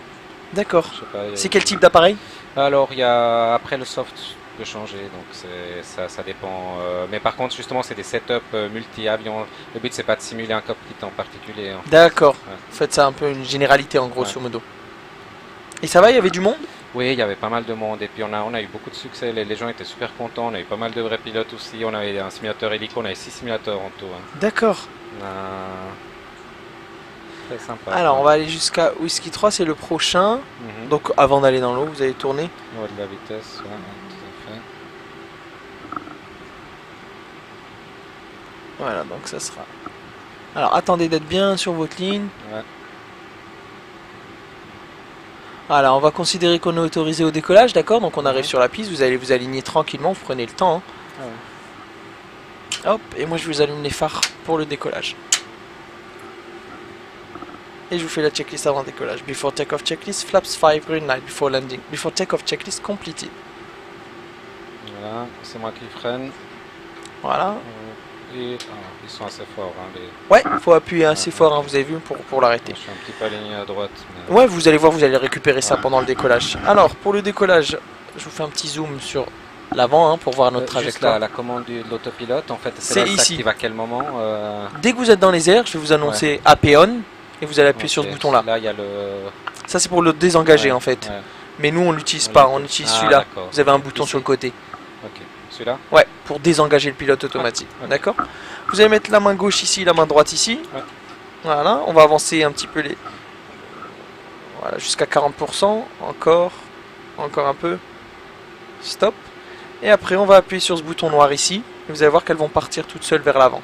D'accord. Je sais pas, C'est quel type d'appareil? Alors il y a après le soft peut changer, donc ça dépend. Mais par contre justement c'est des setups multi-avions. Le but c'est pas de simuler un cockpit en particulier. En fait. D'accord. Ouais. Vous faites ça un peu une généralité en grosso modo. Et ça va, il y avait du monde? Oui, il y avait pas mal de monde et puis on a eu beaucoup de succès. Les gens étaient super contents. On a eu pas mal de vrais pilotes aussi. On avait un simulateur hélico, on avait 6 simulateurs en tout. Hein. D'accord. Très sympa. Alors on va aller jusqu'à Whiskey 3, c'est le prochain. Donc avant d'aller dans l'eau, vous allez tourner. Au niveau de la vitesse, ouais, tout à fait. Voilà, donc ça sera. Alors attendez d'être bien sur votre ligne. Ouais. Voilà, on va considérer qu'on est autorisé au décollage, d'accord? Donc on arrive sur la piste, vous allez vous aligner tranquillement, vous prenez le temps. Hein. Hop, et moi je vous allume les phares pour le décollage. Et je vous fais la checklist avant décollage. Before takeoff checklist, flaps 5, green light, before landing. Before takeoff checklist completed. Voilà, c'est moi qui freine. Voilà. Et, ils sont assez forts. Hein, Ouais, il faut appuyer assez fort, hein, vous avez vu, pour l'arrêter. Je suis un petit peu aligné à droite. Mais... Ouais, vous allez voir, vous allez récupérer ça pendant le décollage. Alors, pour le décollage, je vous fais un petit zoom sur l'avant hein, pour voir notre trajectoire. La commande de l'autopilote, en fait, c'est ici. Ça active à quel moment Dès que vous êtes dans les airs, je vais vous annoncer AP on et vous allez appuyer sur ce bouton là. Là, il y a le... Ça, c'est pour le désengager en fait. Ouais. Mais nous, on l'utilise pas, on utilise celui-là. Vous avez un bouton ici. sur le côté. Ok, celui-là? Ouais, pour désengager le pilote automatique. Okay. D'accord. Vous allez mettre la main gauche ici, la main droite ici. Ouais. Voilà, on va avancer un petit peu les... Voilà, jusqu'à 40%. Encore. Encore un peu. Stop. Et après, on va appuyer sur ce bouton noir ici. Et vous allez voir qu'elles vont partir toutes seules vers l'avant.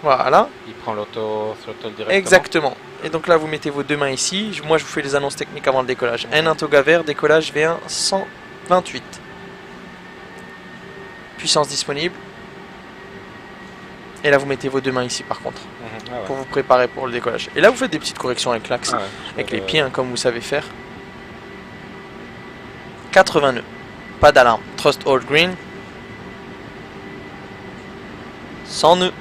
Voilà. Il prend l'auto-throttle directement. Exactement. Et donc là, vous mettez vos deux mains ici. Moi, je vous fais les annonces techniques avant le décollage. N1 toga vert, décollage V1 128. Puissance disponible. Et là, vous mettez vos deux mains ici, par contre. Pour vous préparer pour le décollage. Et là, vous faites des petites corrections avec l'axe. Avec les pieds, hein, comme vous savez faire. 80 nœuds. Pas d'alarme. Thrust hold green. 100 nœuds.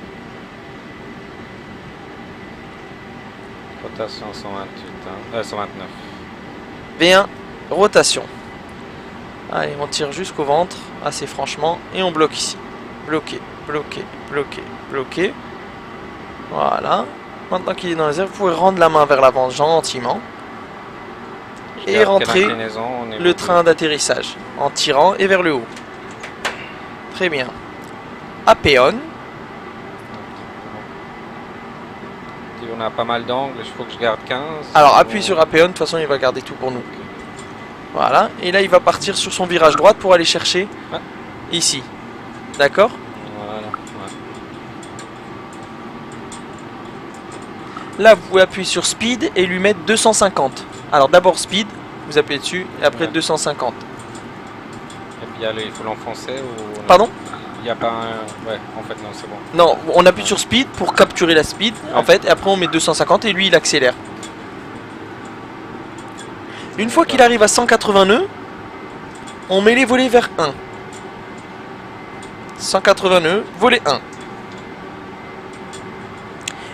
Rotation 128, 129. V1, rotation. Allez, on tire jusqu'au ventre, assez franchement, et on bloque ici. Bloqué, bloqué, bloqué, bloqué. Voilà. Maintenant qu'il est dans les airs, vous pouvez rendre la main vers l'avant gentiment. Et rentrer le train d'atterrissage en tirant et vers le haut. Très bien. AP on. On a pas mal d'angles, il faut que je garde 15. Alors appuie sur AP on, de toute façon il va garder tout pour nous. Voilà, et là il va partir sur son virage droite pour aller chercher ici. D'accord? Voilà. Là vous pouvez appuyer sur speed et lui mettre 250. Alors d'abord speed, vous appuyez dessus, et après 250. Et puis il faut l'enfoncer ou... Pardon? Il n'y a pas un... Ouais, en fait non, c'est bon. Non, on appuie sur speed pour capturer la speed, en fait, et après on met 250 et lui il accélère. Une fois qu'il arrive à 180 nœuds, on met les volets vers 1. 180 nœuds, volet 1.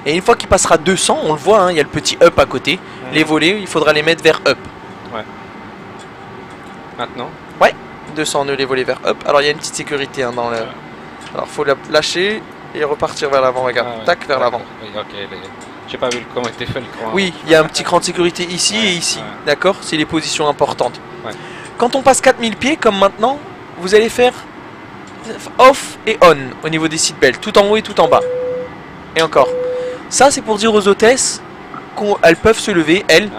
Et une fois qu'il passera 200, on le voit, hein, il y a le petit up à côté. Les volets, il faudra les mettre vers up. Ouais. Maintenant? Ouais, 200 nœuds, les volets vers up. Alors il y a une petite sécurité hein, dans le... Alors il faut la lâcher et repartir vers l'avant, regarde. Tac, vers l'avant. Oui, ok, j'ai pas vu comment était fait le cran. Oui, il y a un petit cran de sécurité ici et ici. D'accord? C'est les positions importantes. Quand on passe 4000 pieds, comme maintenant, vous allez faire off et on au niveau des seatbelts, tout en haut et tout en bas. Et encore. Ça, c'est pour dire aux hôtesses qu'elles peuvent se lever, elles,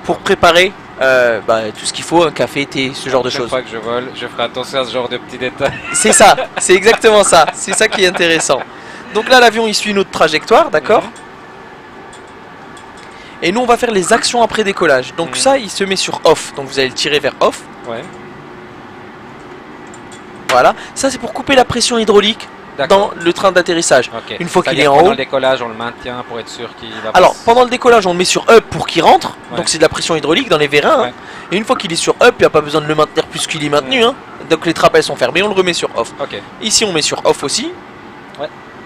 pour préparer tout ce qu'il faut, un café, thé, ce genre de choses. Chaque fois que je vole, je ferai attention à ce genre de petits détails. C'est ça, c'est exactement ça. C'est ça qui est intéressant. Donc là, l'avion, il suit notre trajectoire, d'accord? Et nous, on va faire les actions après décollage. Donc ça, il se met sur off. Donc vous allez le tirer vers off. Ouais. Voilà. Ça, c'est pour couper la pression hydraulique dans le train d'atterrissage. Une fois qu'il est en haut. Pendant le décollage, on le maintient pour être sûr qu'il va. Alors, pendant le décollage, on le met sur up pour qu'il rentre. Donc c'est de la pression hydraulique dans les vérins. Hein. Et une fois qu'il est sur up, il n'y a pas besoin de le maintenir plus qu'il est maintenu. Hein. Donc les trappes elles sont fermées, on le remet sur off. Ici, on met sur off aussi.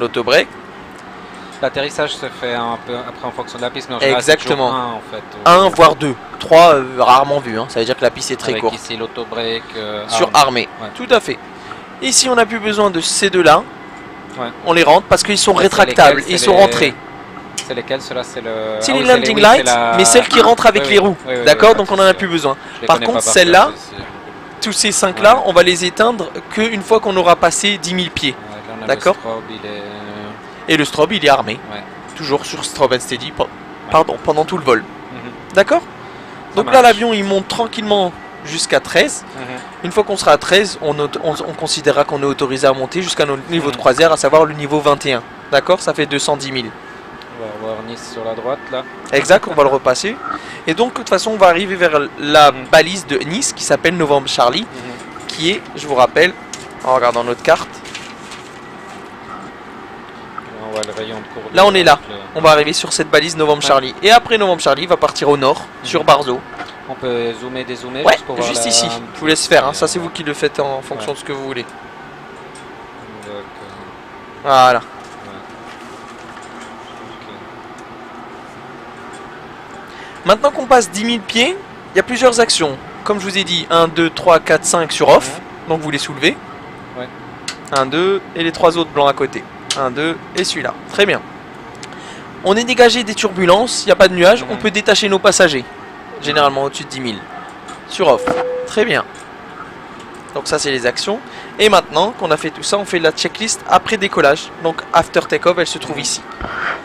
L'auto-break. L'atterrissage se fait un peu après en fonction de la piste, mais en général, exactement. C'est un en fait. 1 voire 2. 3 rarement vu. Hein. Ça veut dire que la piste est très courte. Ici l'auto-break. Sur armée. Tout à fait. Ici, on n'a plus besoin de ces deux-là. On les rentre parce qu'ils sont rétractables. Ils sont rentrés. C'est lesquels? Cela c'est le. C'est les landing lights, mais celles qui rentrent avec les roues. D'accord, donc on n'en a plus besoin. Par contre, celles-là, tous ces 5-là, on va les éteindre qu'une fois qu'on aura passé 10 000 pieds. D'accord. Et le strobe, il est armé. Toujours sur strobe and steady. Pardon, pendant tout le vol. D'accord. Donc là, l'avion, il monte tranquillement jusqu'à 13. Une fois qu'on sera à 13, on considérera qu'on est autorisé à monter jusqu'à notre niveau de croisière, à savoir le niveau 21. D'accord. Ça fait 210 000. On va voir Nice sur la droite là. Exact, on va le repasser. Et donc de toute façon on va arriver vers la balise de Nice qui s'appelle Novembre Charlie, qui est, je vous rappelle, en regardant notre carte. On voit le rayon de courbe. Là on est là, on va arriver sur cette balise Novembre Charlie. Et après Novembre Charlie, il va partir au nord, sur Barzo. On peut zoomer, dézoomer ouais, juste pour voir juste ici. Je vous laisse faire, hein. Ça c'est vous qui le faites en fonction de ce que vous voulez. Voilà. Maintenant qu'on passe 10 000 pieds, il y a plusieurs actions. Comme je vous ai dit, 1, 2, 3, 4, 5 sur off. Donc vous les soulevez. 1, 2 et les 3 autres blancs à côté. 1, 2 et celui-là. Très bien. On est dégagé des turbulences, il n'y a pas de nuages. On peut détacher nos passagers. Généralement au-dessus de 10 000. Sur off. Très bien. Donc ça c'est les actions. Et maintenant qu'on a fait tout ça, on fait la checklist après décollage. Donc after take-off, elle se trouve ici.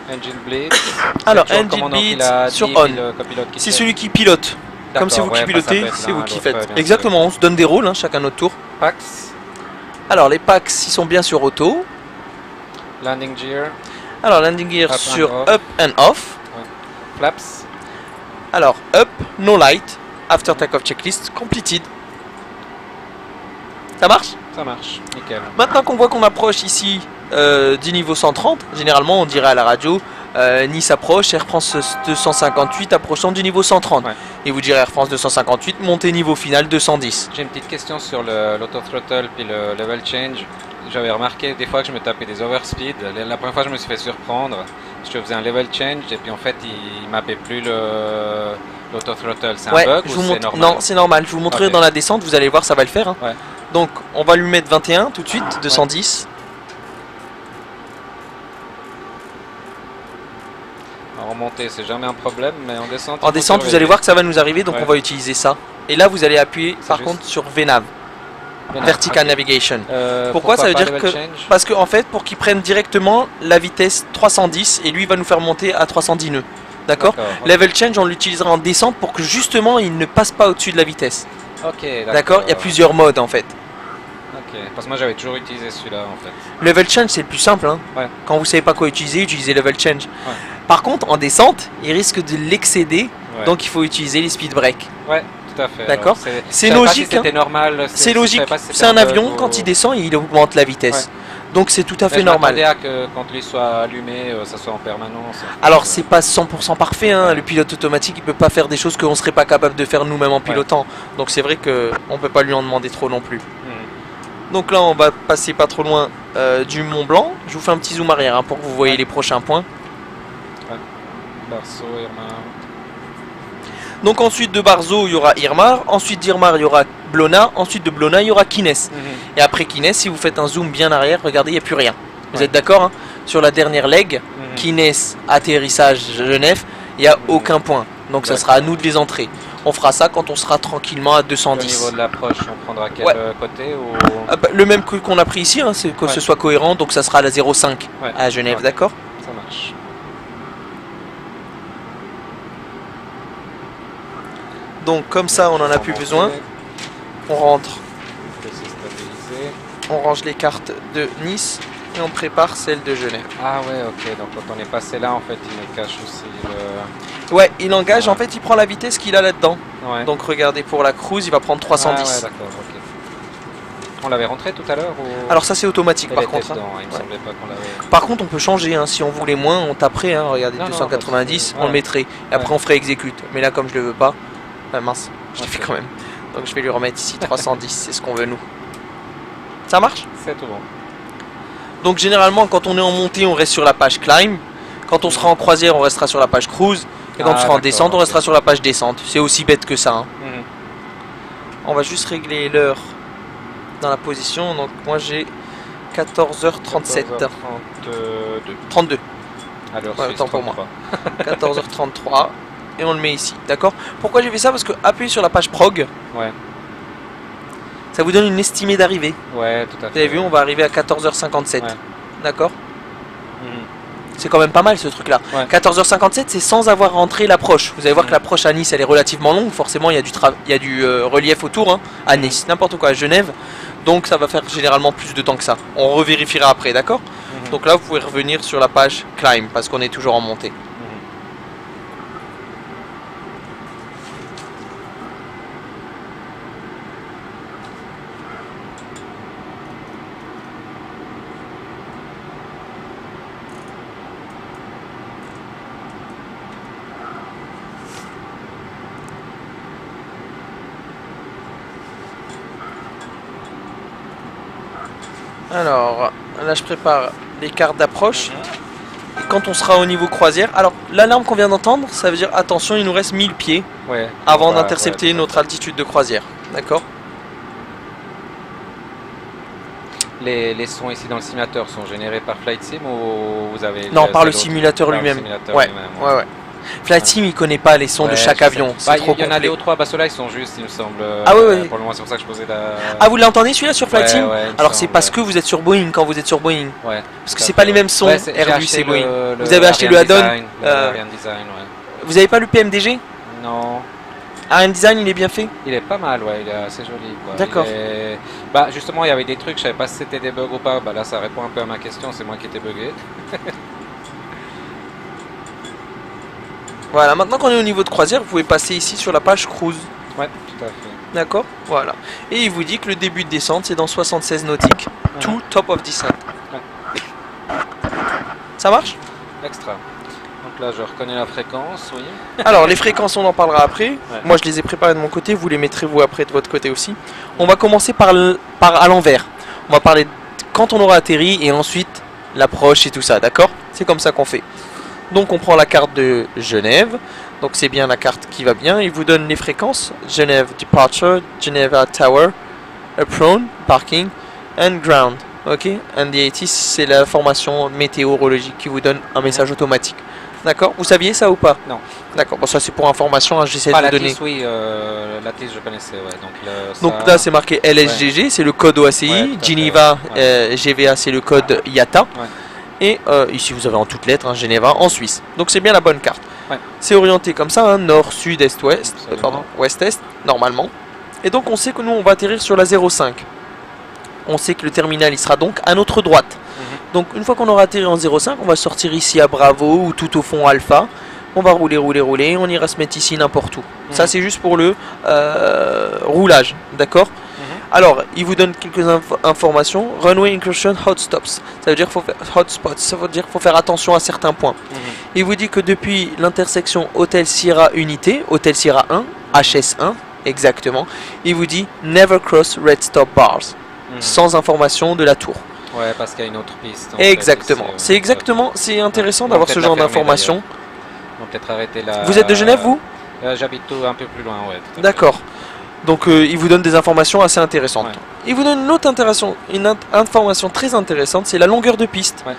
Engine bleed. Alors engine bleed sur on. C'est celui qui pilote. Comme c'est vous qui pilotez, c'est vous qui faites. Exactement, on se donne des rôles, hein, chacun notre tour. Packs. Alors les packs, ils sont bien sur auto. Landing gear. Alors landing gear Up sur and up and off. Ouais. Flaps. Alors up, no light, after takeoff checklist, completed. Ça marche? Ça marche, nickel. Maintenant qu'on voit qu'on approche ici du niveau 130, généralement on dirait à la radio Nice approche, Air France 258 approchant du niveau 130. Ouais. Et vous direz Air France 258, montez niveau final 210. J'ai une petite question sur l'auto-throttle puis le level change. J'avais remarqué des fois que je me tapais des overspeed. La première fois je me suis fait surprendre. Je faisais un level change et puis en fait il mappait plus l'auto-throttle. C'est un bug ou c'est normal? Non, c'est normal. Je vous montrerai dans la descente, vous allez voir, ça va le faire. Hein. Ouais. Donc on va lui mettre 21 tout de suite, 210. En montée, c'est jamais un problème, mais en descente... En descente, vous allez voir que ça va nous arriver, donc on va utiliser ça. Et là, vous allez appuyer par contre sur VNAV. Vertical Navigation. Pourquoi ça veut dire que... Parce qu'en fait, pour qu'il prenne directement la vitesse 310, et lui il va nous faire monter à 310 nœuds. D'accord. Level Change, on l'utilisera en descente pour que justement il ne passe pas au-dessus de la vitesse. Ok, d'accord. Il y a plusieurs modes en fait. Ok, parce que moi j'avais toujours utilisé celui-là en fait. Level Change c'est le plus simple. Hein. Ouais. Quand vous savez pas quoi utiliser, utilisez Level Change. Ouais. Par contre, en descente, il risque de l'excéder, donc il faut utiliser les speed breaks. Ouais, tout à fait. D'accord. C'est logique. C'était normal. C'est logique. C'est un avion, quand il descend, il augmente la vitesse. Ouais. Donc c'est tout à fait normal. À que quand lui soit allumé, ça soit en permanence. Alors c'est pas 100% parfait, hein. Le pilote automatique il peut pas faire des choses qu'on serait pas capable de faire nous-mêmes en pilotant. Ouais. Donc c'est vrai que on peut pas lui en demander trop non plus. Donc là on va passer pas trop loin du Mont Blanc. Je vous fais un petit zoom arrière hein, pour que vous voyez les prochains points. Ouais. Barso, Irmar. Donc ensuite de Barzo il y aura Irmar, ensuite d'Irmar il y aura Blona, ensuite de Blona il y aura Kines. Et après Kines, si vous faites un zoom bien arrière, regardez, il n'y a plus rien. Vous êtes d'accord hein? Sur la dernière leg, Kines, atterrissage Genève, il n'y a aucun point. Donc ça sera à nous de les entrer. On fera ça quand on sera tranquillement à 210. Au niveau de l'approche, on prendra quel côté ou... Le même qu'on a pris ici, hein, c'est que ce soit cohérent, donc ça sera à la 0,5 à Genève, d'accord? Ça marche. Donc comme ça on n'en a plus besoin. On rentre. On range les cartes de Nice et on prépare celle de Genève. Ah ouais, ok, donc quand on est passé là en fait il me cache aussi le... Ouais, il engage, en fait il prend la vitesse qu'il a là-dedans. Ouais. Donc regardez, pour la cruise il va prendre 310. Ah ouais, d'accord, ok. On l'avait rentré tout à l'heure ou... Alors ça c'est automatique par contre. Dedans, hein. Il me semblait pas qu'on l'avait... Par contre on peut changer, hein. Si on voulait moins on taperait, hein. Regardez, 290, on le mettrait. Et après on ferait exécute. Mais là comme je le veux pas, mince, je l'ai fait quand même. Donc je vais lui remettre ici 310, c'est ce qu'on veut nous. Ça marche? C'est tout bon. Donc généralement quand on est en montée on reste sur la page climb. Quand on sera en croisière on restera sur la page cruise. Et quand on sera en descente on restera sur la page descente. C'est aussi bête que ça hein. On va juste régler l'heure dans la position. Donc moi j'ai 14h37. 32. Alors autant pour moi. 14h33. Et on le met ici, d'accord? Pourquoi j'ai fait ça? Parce que appuyer sur la page prog, ça vous donne une estimée d'arrivée. Ouais, tout à fait. Vous avez vu, on va arriver à 14h57. D'accord? C'est quand même pas mal ce truc là. 14h57 c'est sans avoir rentré l'approche. Vous allez voir que l'approche à Nice elle est relativement longue. Forcément il y a du relief autour hein, à Nice, n'importe quoi, à Genève. Donc ça va faire généralement plus de temps que ça. On revérifiera après, d'accord? Donc là vous pouvez revenir sur la page climb parce qu'on est toujours en montée. Alors, là je prépare les cartes d'approche. Et quand on sera au niveau croisière, alors l'alarme qu'on vient d'entendre, ça veut dire attention, il nous reste 1000 pieds avant d'intercepter notre altitude de croisière. D'accord? Les sons ici dans le simulateur sont générés par Flight Sim ou vous avez... Non, par le simulateur lui-même. Ouais. Flight Sim il connaît pas les sons de chaque avion. C'est trop compliqué. Il y en a deux ou trois, bah ceux-là ils sont justes il me semble. Ah ouais. Pour le moment c'est pour ça que je posais la... Ah vous l'entendez celui-là sur Flight Sim? Alors c'est parce que vous êtes sur Boeing quand vous êtes sur Boeing. Parce que c'est pas les mêmes sons Airbus et Boeing. Vous avez acheté le add-on. Vous avez pas le PMDG? Non. Ah, un design, il est bien fait? Il est pas mal, ouais, il est assez joli. D'accord. Bah, justement, il y avait des trucs, je savais pas si c'était des bugs ou pas. Bah là, ça répond un peu à ma question, c'est moi qui étais bugué. Voilà, maintenant qu'on est au niveau de croisière, vous pouvez passer ici sur la page cruise. Ouais, tout à fait. D'accord? Voilà. Et il vous dit que le début de descente, c'est dans 76 nautiques. To top of descent. Ça marche? Extra. Donc là, je reconnais la fréquence, oui. Alors, les fréquences, on en parlera après. Ouais. Moi, je les ai préparées de mon côté. Vous les mettrez vous après de votre côté aussi. On va commencer par à l'envers. On va parler quand on aura atterri et ensuite l'approche et tout ça. D'accord? C'est comme ça qu'on fait. Donc, on prend la carte de Genève. Donc, c'est bien la carte qui va bien. Il vous donne les fréquences. Genève Departure, Geneva Tower, Apron, Parking, and Ground. Ok? And the 80, c'est la formation météorologique qui vous donne un message automatique. D'accord? Vous saviez ça ou pas? Non. D'accord, bon ça c'est pour information, hein, j'essaie de vous donner. Oui, la TIS je connaissais, ouais. Donc là c'est marqué LSGG, c'est le code OACI, Ouais, Geneva, GVA c'est le code IATA. Ouais. Et ici vous avez en toutes lettres, hein, Geneva en Suisse. Donc c'est bien la bonne carte. Ouais. C'est orienté comme ça, hein, nord, sud, est, ouest, Absolument. pardon, ouest-est, normalement. Et donc on sait que nous on va atterrir sur la 05. On sait que le terminal il sera donc à notre droite. Donc une fois qu'on aura atterri en 05, on va sortir ici à Bravo ou tout au fond Alpha. On va rouler, on ira se mettre ici n'importe où. Ça c'est juste pour le roulage, d'accord? Alors, il vous donne quelques informations. Runway incursion hotspots. Ça veut dire faut faire hotspots. Ça veut dire faut faire attention à certains points. Il vous dit que depuis l'intersection Hôtel Sierra Unité, Hôtel Sierra 1, HS1 exactement, il vous dit never cross red stop bars. Sans information de la tour. Ouais, parce qu'il y a une autre piste. Exactement. C'est intéressant d'avoir ce genre d'informations. On va peut-être arrêter là. Vous êtes de Genève, vous? J'habite un peu plus loin, ouais. D'accord. Donc il vous donne des informations assez intéressantes. Ouais. Il vous donne une autre information très intéressante, c'est la longueur de piste. Ouais.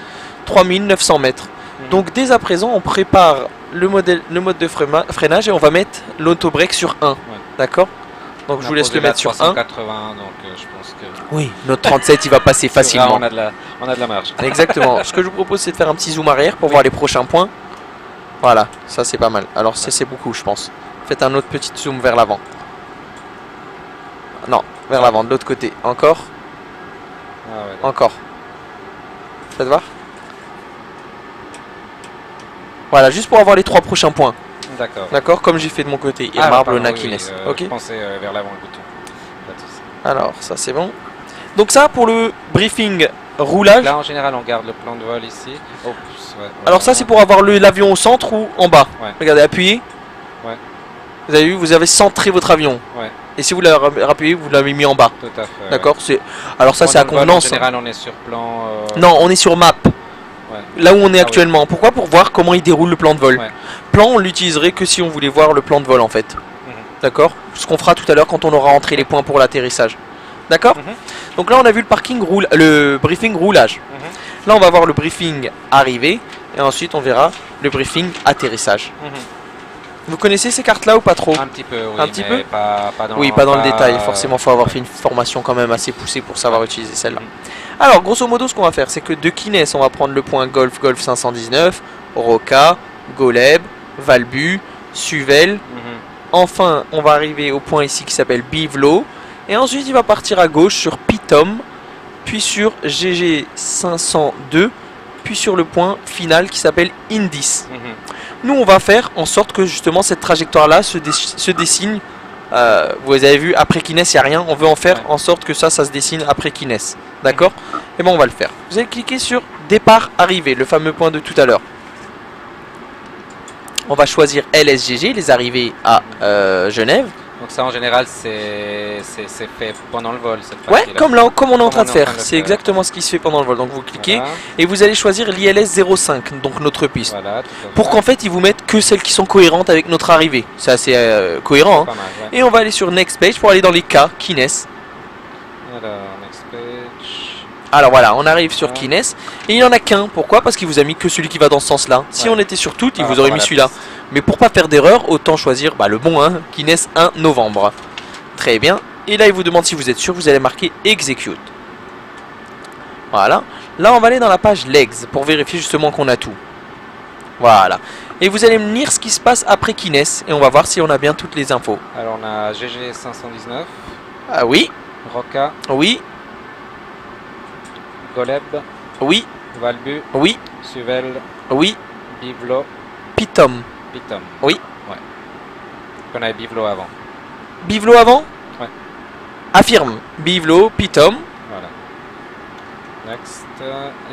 3900 mètres. Donc dès à présent, on prépare le mode de freinage et on va mettre l'auto-break sur 1. Ouais. D'accord? Donc je vous laisse le mettre sur 1. 380, donc je pense que... Oui, notre 37 il va passer facilement. On a de la marge. Exactement. Ce que je vous propose c'est de faire un petit zoom arrière pour voir les prochains points. Voilà, ça c'est pas mal. Alors c'est beaucoup je pense. Faites un autre petit zoom vers l'avant. Non, vers l'avant, de l'autre côté. Encore. Encore. Faites voir. Voilà, juste pour avoir les 3 prochains points. D'accord. D'accord, comme j'ai fait de mon côté. Et marbre Nakines. Ok. Je pensais vers l'avant le bouton. Alors, ça c'est bon. Donc ça pour le briefing roulage. Là en général on garde le plan de vol ici. Oh, ouais, alors ça c'est pour avoir l'avion au centre ou en bas. Ouais. Regardez, appuyez. Ouais. Vous avez vu, vous avez centré votre avion. Ouais. Et si vous l'avez appuyé, vous l'avez mis en bas. Tout à fait. D'accord. Ouais. Alors ça c'est à convenance. En général on est sur plan... Non, on est sur map. Ouais. Là où on est actuellement. Oui. Pourquoi? Pour voir comment il déroule le plan de vol. Ouais. Plan on l'utiliserait que si on voulait voir le plan de vol en fait. D'accord. Ce qu'on fera tout à l'heure quand on aura entré les points pour l'atterrissage. D'accord. Donc là on a vu le briefing roulage. Là on va voir le briefing arrivée et ensuite on verra le briefing atterrissage. Vous connaissez ces cartes là ou pas trop? Un petit peu, oui. Un petit peu pas dans, oui, pas dans le détail. Forcément, il faut avoir fait une formation quand même assez poussée pour savoir utiliser celle-là. Alors, grosso modo, ce qu'on va faire, c'est que de Kines, on va prendre le point Golf 519, Roca, Goleb, Valbu, Suvel. Enfin, on va arriver au point ici qui s'appelle Bivlo. Et ensuite, il va partir à gauche sur Pitom, puis sur GG 502, puis sur le point final qui s'appelle Indis. Nous, on va faire en sorte que justement cette trajectoire-là se dessine. Vous avez vu, après Kines, il n'y a rien. On veut en faire en sorte que ça se dessine après Kines. D'accord? Et bon, on va le faire. Vous allez cliquer sur Départ, Arrivée, le fameux point de tout à l'heure. On va choisir LSGG, les arrivées à Genève. Donc ça en général c'est fait pendant le vol cette ouais, comme on est en train de faire. C'est exactement ce qui se fait pendant le vol. Donc vous cliquez et vous allez choisir l'ILS 05, donc notre piste. Voilà, pour qu'en fait ils vous mettent que celles qui sont cohérentes avec notre arrivée. C'est assez cohérent. Hein. Mal, ouais. Et on va aller sur Next Page pour aller dans les cas Kines. Alors Next Page. Alors voilà, on arrive sur Kines et il n'y en a qu'un. Pourquoi? Parce qu'il vous a mis que celui qui va dans ce sens-là. Si on était sur toutes, il vous aurait mis celui-là. Mais pour pas faire d'erreur, autant choisir le bon, hein, Kines 1 novembre. Très bien. Et là, il vous demande si vous êtes sûr, vous allez marquer Execute. Voilà. Là, on va aller dans la page Legs pour vérifier justement qu'on a tout. Voilà. Et vous allez me lire ce qui se passe après Kines. Et on va voir si on a bien toutes les infos. Alors on a GG 519. Ah oui. Roca. Oui. Goleb. Oui. Valbu. Oui. Suvel. Oui. Bivlo. Pitom. Pitom. Oui. Ouais. On avait Bivlo avant. Bivlo avant? Ouais. Affirme. Bivlo, Pitom. Voilà. Next.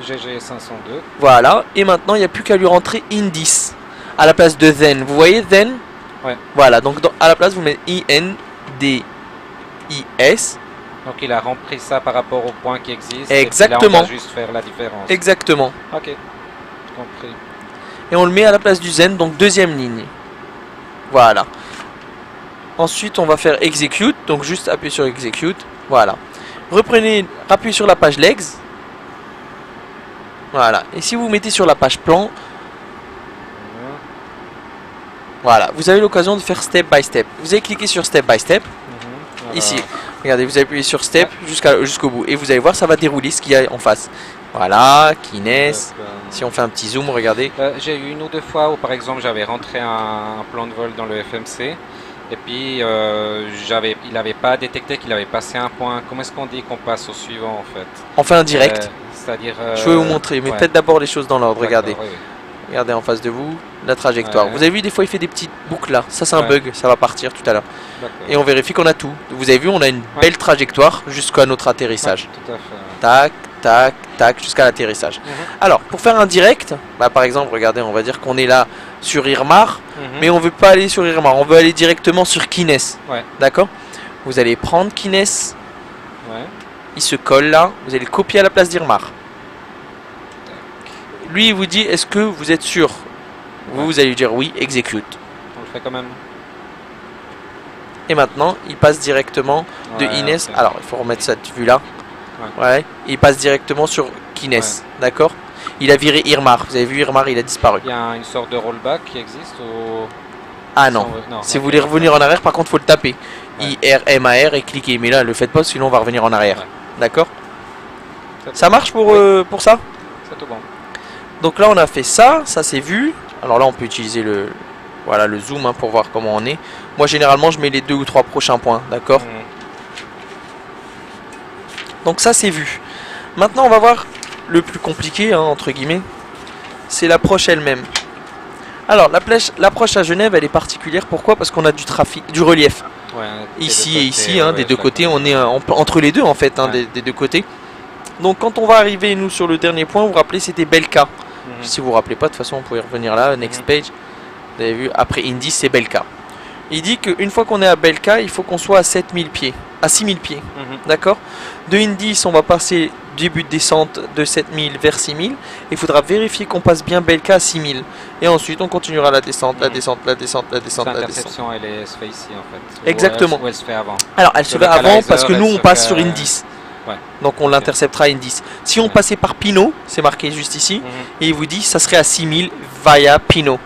GG 502. Voilà. Et maintenant, il n'y a plus qu'à lui rentrer Indis à la place de Then. Vous voyez Then? Ouais. Voilà. Donc à la place, vous mettez INDIS. Donc il a rempli ça par rapport aux points qui existent. Exactement. Et puis là, on va juste faire la différence. Exactement. Ok. Compris. Et on le met à la place du Zen, donc deuxième ligne. Voilà. Ensuite, on va faire Execute. Donc juste appuyer sur Execute. Voilà. Reprenez, appuyez sur la page Legs. Voilà. Et si vous mettez sur la page Plan, voilà, vous avez l'occasion de faire Step by Step. Vous allez cliquer sur Step by Step. Ici. Regardez, vous appuyez sur Step jusqu'au bout. Et vous allez voir, ça va dérouler ce qu'il y a en face. Voilà, Kines. Si on fait un petit zoom, regardez. J'ai eu une ou deux fois où, par exemple, j'avais rentré un plan de vol dans le FMC. Et puis, il n'avait pas détecté qu'il avait passé un point. Comment est-ce qu'on dit qu'on passe au suivant, en fait? On fait un direct. C'est-à-dire... je vais vous montrer, mais faites d'abord les choses dans l'ordre. Regardez. Oui. Regardez en face de vous, la trajectoire. Vous avez vu, des fois, il fait des petites boucles là. Ça, c'est un bug. Ça va partir tout à l'heure. Et on vérifie qu'on a tout. Vous avez vu, on a une belle trajectoire jusqu'à notre atterrissage. Tout à fait. Tac, tac, tac, jusqu'à l'atterrissage. Alors, pour faire un direct, bah, par exemple, regardez, on va dire qu'on est là sur Irmar, mais on veut pas aller sur Irmar, on veut aller directement sur Kines. D'accord? Vous allez prendre Kines, il se colle là, vous allez le copier à la place d'Irmar. Lui, il vous dit, est-ce que vous êtes sûr? Vous allez lui dire oui, execute. On le fait quand même. Et maintenant, il passe directement de Ines. Okay. Alors, il faut remettre cette vue-là. Il passe directement sur Kines. D'accord? Il a viré Irmar. Vous avez vu Irmar, il a disparu. Il y a une sorte de rollback qui existe ou... Ah non. Si vous voulez revenir en arrière, par contre, il faut le taper. IRMAR et cliquer. Mais là, ne le faites pas, sinon on va revenir en arrière. D'accord? Ça marche pour ça? C'est tout bon. Donc là, on a fait ça. Ça, c'est vu. Alors là, on peut utiliser le zoom pour voir comment on est. Moi, généralement, je mets les 2 ou 3 prochains points. D'accord? Donc ça, c'est vu. Maintenant, on va voir le plus compliqué, entre guillemets. C'est l'approche elle-même. Alors, l'approche à Genève, elle est particulière. Pourquoi? Parce qu'on a du trafic, du relief. Ici et ici, des deux côtés. On est entre les deux, en fait, des deux côtés. Donc, quand on va arriver, nous, sur le dernier point, vous vous rappelez, c'était Belka. Si vous vous rappelez pas, de toute façon, vous pouvez revenir là, next page. Vous avez vu, après Indis, c'est Belka. Il dit qu'une fois qu'on est à Belka, il faut qu'on soit à 7000 pieds, à 6000 pieds. D'accord? De Indis, on va passer début de descente de 7000 vers 6000. Il faudra vérifier qu'on passe bien Belka à 6000. Et ensuite, on continuera la descente, la descente, la descente, la descente, la descente. L'interception, elle se fait ici, en fait. Exactement. Ou elle se fait avant? Alors, elle se fait avant parce que nous, on passe sur Indis. Donc on l'interceptera à Indis. Si on passait par Pinot, c'est marqué juste ici, et il vous dit ça serait à 6000 via Pinot.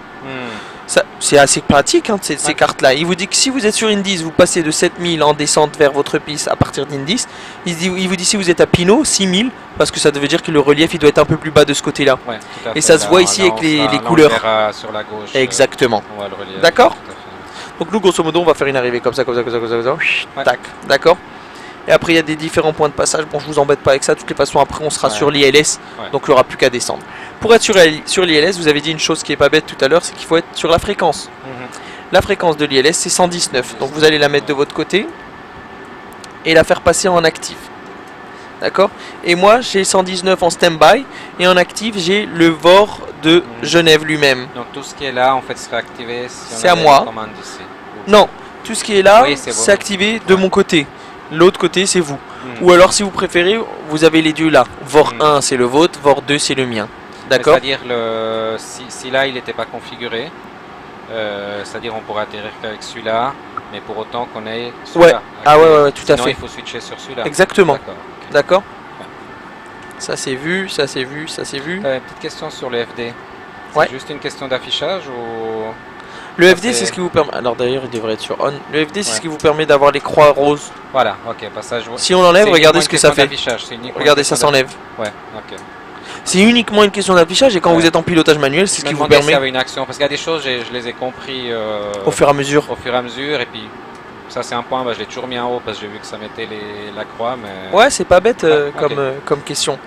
C'est assez pratique, ces cartes-là. Il vous dit que si vous êtes sur Indis, vous passez de 7000 en descente vers votre piste à partir d'Indis. Il vous dit si vous êtes à Pinot, 6000, parce que ça veut dire que le relief il doit être un peu plus bas de ce côté-là. Et ça se voit ici avec les couleurs. Sur la gauche. Exactement. D'accord? Donc nous, grosso modo, on va faire une arrivée comme ça, comme ça, comme ça, comme ça. Tac. D'accord? Et après, il y a des différents points de passage. Bon, je vous embête pas avec ça. De toutes les façons, après, on sera sur l'ILS. Donc, il n'y aura plus qu'à descendre. Pour être sur l'ILS, vous avez dit une chose qui est pas bête tout à l'heure, c'est qu'il faut être sur la fréquence. La fréquence de l'ILS, c'est 119. Donc, vous allez la mettre de votre côté et la faire passer en actif. D'accord? Et moi, j'ai 119 en stand-by. Et en actif, j'ai le VOR de Genève lui-même. Donc, tout ce qui est là, en fait, serait activé si c'est à moi. Non, tout ce qui est là, c'est activé de mon côté. L'autre côté, c'est vous. Ou alors, si vous préférez, vous avez les deux là. VOR 1, c'est le vôtre. VOR 2, c'est le mien. D'accord? C'est-à-dire, si là, il n'était pas configuré, c'est-à-dire on pourrait atterrir qu'avec celui-là, mais pour autant qu'on ait celui-là. Ouais, tout à fait. il faut switcher sur celui-là. Exactement. D'accord. Ça, c'est vu, ça, c'est vu, ça, c'est vu. Petite question sur le FD. C'est juste une question d'affichage ou... Le FD, c'est ce qui vous permet... Alors d'ailleurs, il devrait être sur on. Le FD, c'est ce qui vous permet d'avoir les croix roses. Voilà, ok. Passage... Si on l'enlève, regardez ce que ça fait. Regardez, ça s'enlève. Ouais, ok. C'est uniquement une question d'affichage et quand vous êtes en pilotage manuel, c'est ce qui vous permet. S'il y avait une action, parce qu'il y a des choses, je les ai compris au fur et à mesure. Au fur et à mesure, et puis ça c'est un point, bah, je l'ai toujours mis en haut parce que j'ai vu que ça mettait la croix. Mais... Ouais, c'est pas bête okay. comme question.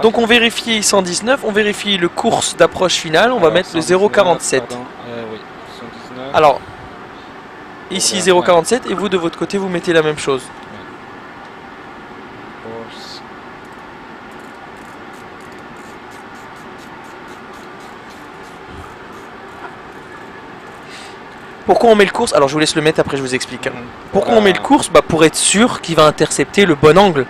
Donc on vérifie 119, on vérifie le course d'approche finale, on va mettre le 0,47. Oui, 119. Alors, ici 0,47 et vous de votre côté vous mettez la même chose. Pourquoi on met le course? Alors je vous laisse le mettre, après je vous explique. Pourquoi on met le course? Bah, pour être sûr qu'il va intercepter le bon angle,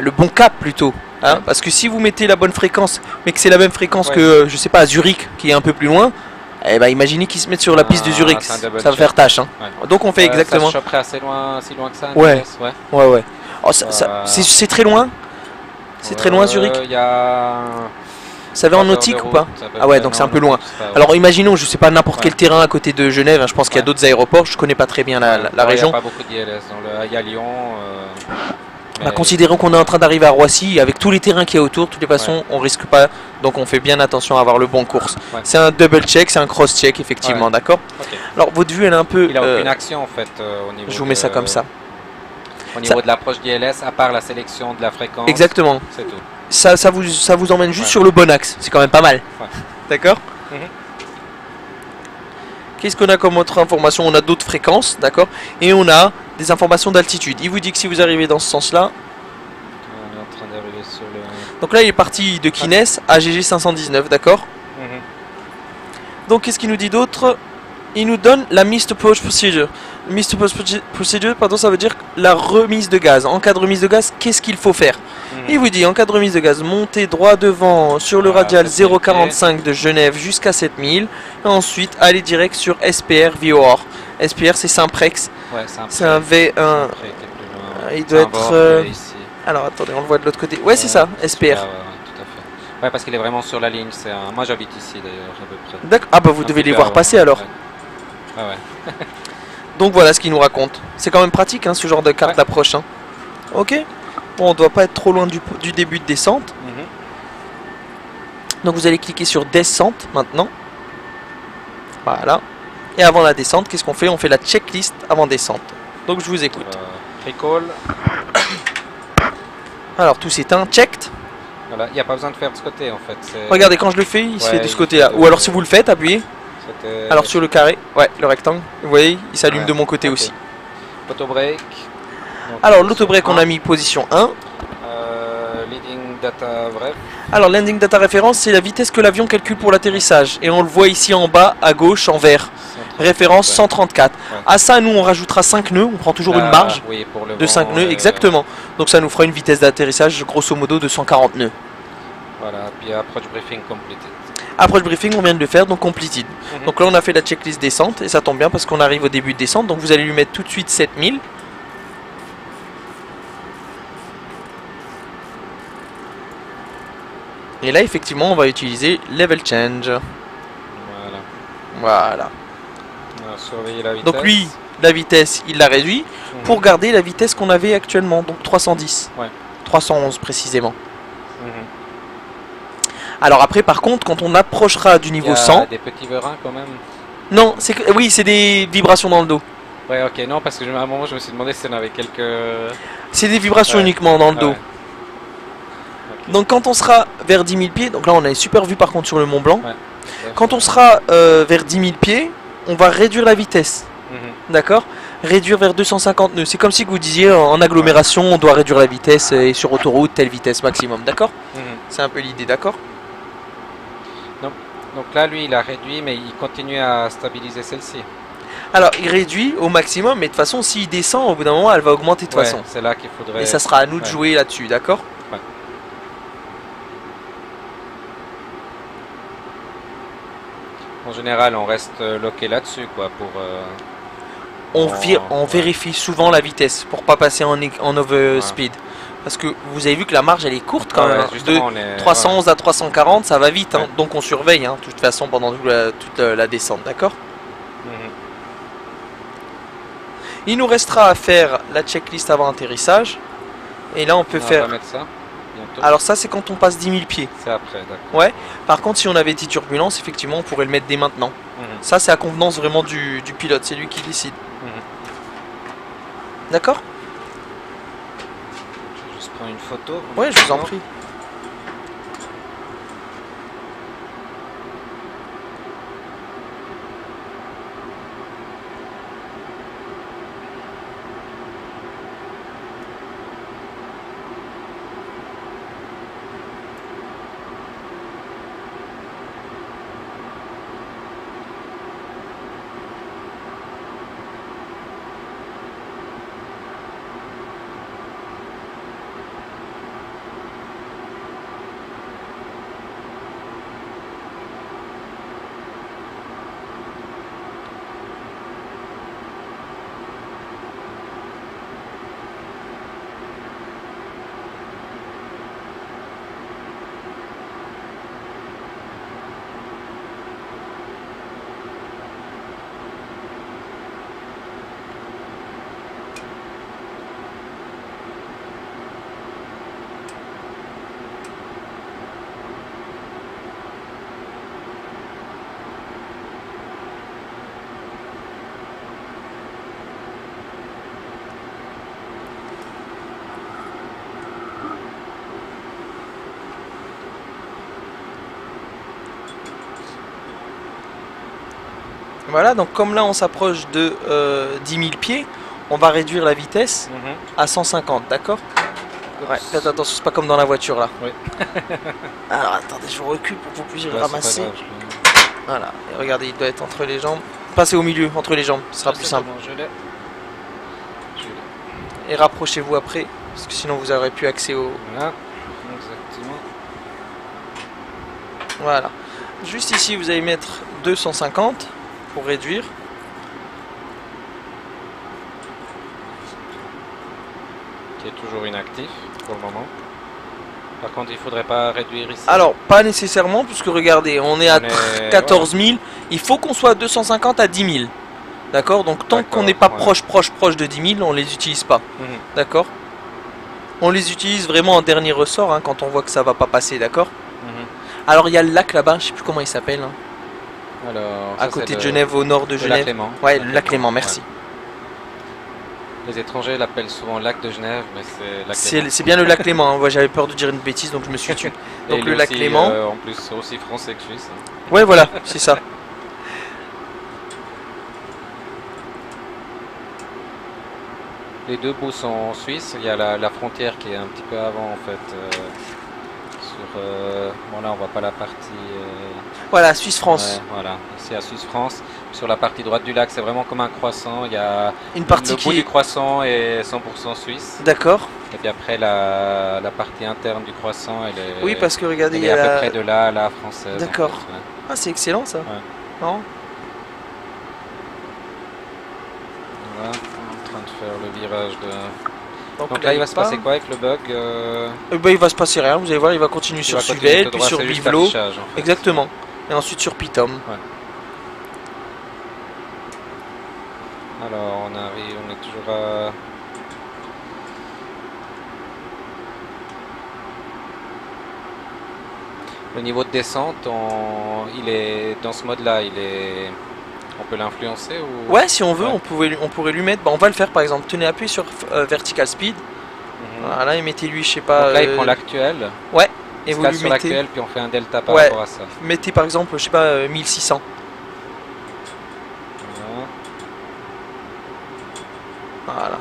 le bon cap plutôt. Hein, parce que si vous mettez la bonne fréquence, mais que c'est la même fréquence que, je sais pas, à Zurich, qui est un peu plus loin, eh ben, imaginez qu'ils se mettent sur la piste de Zurich, ça va faire tâche. Hein. Donc on fait exactement... Ça choperait assez loin, si loin que ça? Ouais. Oh, c'est très loin? C'est très loin Zurich? Il y a... Ça va en nautique ou pas? Ah ouais, donc c'est un peu loin. Alors imaginons, je sais pas, n'importe quel terrain à côté de Genève, hein, je pense qu'il y a d'autres aéroports, je connais pas très bien la région. Il n'y a pas beaucoup d'ILS, il y a Lyon. Bah, considérons qu'on est en train d'arriver à Roissy, avec tous les terrains qu'il y a autour, de toutes les façons, on risque pas, donc on fait bien attention à avoir le bon course. C'est un double check, c'est un cross check, effectivement, d'accord. Alors votre vue, elle est un peu... Il a aucune action en fait au niveau. Je vous mets ça comme ça. Au niveau de l'approche d'ILS, à part la sélection de la fréquence. Exactement. C'est tout. Ça vous emmène juste sur le bon axe, c'est quand même pas mal. D'accord. Qu'est-ce qu'on a comme autre information? On a d'autres fréquences, d'accord. Et on a des informations d'altitude. Il vous dit que si vous arrivez dans ce sens-là... On est en train d'arriver sur le... Donc là, il est parti de Kines à GG 519, d'accord. Donc qu'est-ce qu'il nous dit d'autre? Il nous donne la Missed Approach Procedure. Missed Approach Procedure, pardon, ça veut dire la remise de gaz. En cas de remise de gaz, qu'est-ce qu'il faut faire? Il vous dit, en cas de remise de gaz, montez droit devant sur le radial 0,45 de Genève jusqu'à 7000. Et ensuite, allez direct sur SPR VOR. SPR, c'est Simprex. C'est un V1. Il doit être... Alors, attendez, on le voit de l'autre côté. Ouais, c'est ça, SPR. Ouais, parce qu'il est vraiment sur la ligne. Moi, j'habite ici, d'ailleurs, à peu près. D'accord. Ah bah, vous devez les voir passer, alors. Donc, voilà ce qu'il nous raconte. C'est quand même pratique, hein, ce genre de carte d'approche. Hein. Ok. Bon, on doit pas être trop loin du début de descente. Donc, vous allez cliquer sur descente, maintenant. Voilà. Et avant la descente, qu'est-ce qu'on fait? On fait la checklist avant descente. Donc, je vous écoute. Recall. Alors, tout s'éteint. Checked. Voilà, il n'y a pas besoin de faire de ce côté en fait. Regardez, quand je le fais, il se fait de ce côté-là. Ou alors si vous le faites, appuyez. Alors sur le carré, le rectangle, vous voyez, il s'allume de mon côté aussi. Auto-break. Alors l'auto-break, on a mis position 1. Leading data, bref. Alors landing data référence, c'est la vitesse que l'avion calcule pour l'atterrissage. Et on le voit ici en bas, à gauche, en vert. Référence 134. À ça, nous, on rajoutera 5 nœuds. On prend toujours une marge de 5 nœuds, exactement. Donc ça nous fera une vitesse d'atterrissage, grosso modo, de 140 nœuds. Voilà, puis approach briefing completed. Approach briefing, on vient de le faire, donc completed. Donc là, on a fait la checklist descente, et ça tombe bien parce qu'on arrive au début de descente. Donc vous allez lui mettre tout de suite 7000. Et là, effectivement, on va utiliser level change. Voilà. On va surveiller la vitesse. Donc lui, la vitesse, il l'a réduit pour garder la vitesse qu'on avait actuellement, donc 310. 311 précisément. Alors après, par contre, quand on approchera du niveau 100... des petits verins quand même. Non, oui, c'est des vibrations dans le dos. Ouais, ok, non, parce que à un moment, je me suis demandé si on avait quelques... C'est des vibrations uniquement dans le dos. Donc quand on sera vers 10 000 pieds, donc là on a une super vue par contre sur le Mont Blanc. Quand on sera vers 10 000 pieds, on va réduire la vitesse. D'accord? Réduire vers 250 nœuds. C'est comme si vous disiez en agglomération, on doit réduire la vitesse et sur autoroute, telle vitesse maximum. D'accord? C'est un peu l'idée, d'accord? Donc là, lui, il a réduit, mais il continue à stabiliser celle-ci. Alors, il réduit au maximum, mais de toute façon, s'il descend, au bout d'un moment, elle va augmenter de toute façon. C'est là qu'il faudrait... Et ça sera à nous de jouer là-dessus, d'accord? En général, on reste loqué là-dessus, quoi, pour... On vérifie souvent la vitesse pour pas passer en overspeed. Parce que vous avez vu que la marge elle est courte quand même. De 311 à 340, ça va vite. Hein. Donc on surveille de toute façon pendant toute la descente, d'accord? Il nous restera à faire la checklist avant atterrissage. Et là on peut faire... On va mettre ça. bientôt. Alors ça c'est quand on passe 10 000 pieds. C'est après, d'accord. Ouais. Par contre si on avait été turbulence, effectivement on pourrait le mettre dès maintenant. Ça c'est à convenance vraiment du pilote, c'est lui qui décide. D'accord? Je vais juste prendre une photo. Ouais, je vous en prie. Voilà, donc comme là on s'approche de 10 000 pieds, on va réduire la vitesse à 150, d'accord? Ouais, faites attention, c'est pas comme dans la voiture là. Oui. Alors attendez, je vous recule pour que vous puissiez le ramasser. Voilà, et regardez, il doit être entre les jambes. Passez au milieu, entre les jambes, ce sera plus simple. Je l'ai. Et rapprochez-vous après, parce que sinon vous n'aurez plus accès au... Voilà, exactement. Voilà. Juste ici, vous allez mettre 250 pour réduire. Qui est toujours inactif pour le moment. Par contre, il faudrait pas réduire ici. Alors, pas nécessairement, puisque regardez, on est à 14 000. Il faut qu'on soit à 250 à 10 000. D'accord? Donc, tant qu'on n'est pas proche de 10 000, on les utilise pas. D'accord? On les utilise vraiment en dernier ressort, hein, quand on voit que ça va pas passer, d'accord? Alors, il y a le lac là-bas, je sais plus comment il s'appelle. Hein. Alors, à côté de Genève, au nord de Genève. Lac Léman. Ouais, le lac Léman, merci. Ouais. Les étrangers l'appellent souvent lac de Genève, mais c'est lac Léman. C'est bien le lac Léman, hein. Ouais, j'avais peur de dire une bêtise, donc je me suis tué. Donc le lac Léman. En plus, aussi français que suisse. Ouais, voilà, c'est ça. Les deux bouts sont suisses. Il y a la frontière qui est un petit peu avant, en fait. Bon, là, on voit pas la partie... Voilà, Suisse-France. Ouais, voilà, ici à Suisse-France. Sur la partie droite du lac, c'est vraiment comme un croissant. Il y a une partie le bout du croissant est 100% suisse. D'accord. Et puis après, la partie interne du croissant, elle est... Oui, parce que regardez, il y a à peu près de là à la française. D'accord. En fait, ouais. Ah, c'est excellent ça. Ouais. Non? Voilà, en train de faire le virage de... Donc là, il va se passer quoi avec le bug Il va se passer rien, vous allez voir, il va continuer sur Suvel, puis sur Bivelo. En fait. Exactement. Et ensuite sur Pitom. Ouais. Alors on arrive, on est toujours à... Le niveau de descente, il est dans ce mode-là, on peut l'influencer ou... Ouais, si on veut, on pourrait lui mettre. Bah, on va le faire par exemple. Tenez, appuyez sur Vertical Speed. Voilà, et mettez-lui, je sais pas. Donc là, il prend l'actuel. Ouais. Et vous lui sur mettez l'actuel, puis on fait un delta par rapport à ça. Mettez par exemple, je sais pas, 1600. Voilà.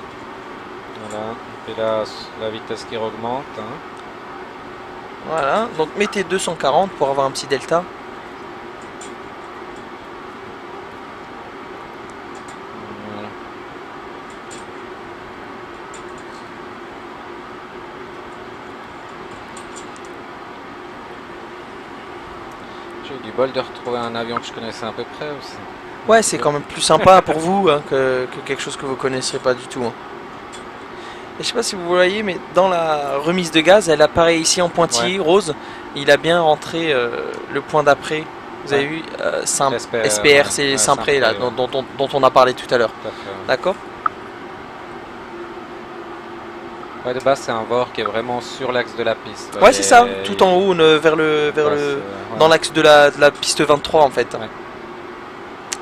Voilà. Et là, la vitesse qui augmente. Hein. Voilà. Donc mettez 240 pour avoir un petit delta. J'ai eu du bol de retrouver un avion que je connaissais à peu près aussi. Ouais, c'est quand même plus sympa pour vous hein, que quelque chose que vous connaissez pas du tout. Hein. Et je sais pas si vous voyez, mais dans la remise de gaz, elle apparaît ici en pointillé rose. Il a bien rentré le point d'après. Vous avez vu SPR, c'est Saint-Pré là, dont on a parlé tout à l'heure. D'accord. Ouais, de base, c'est un VOR qui est vraiment sur l'axe de la piste. Ouais, c'est ça, tout en haut, vers le, dans l'axe de la piste 23 en fait. Ouais.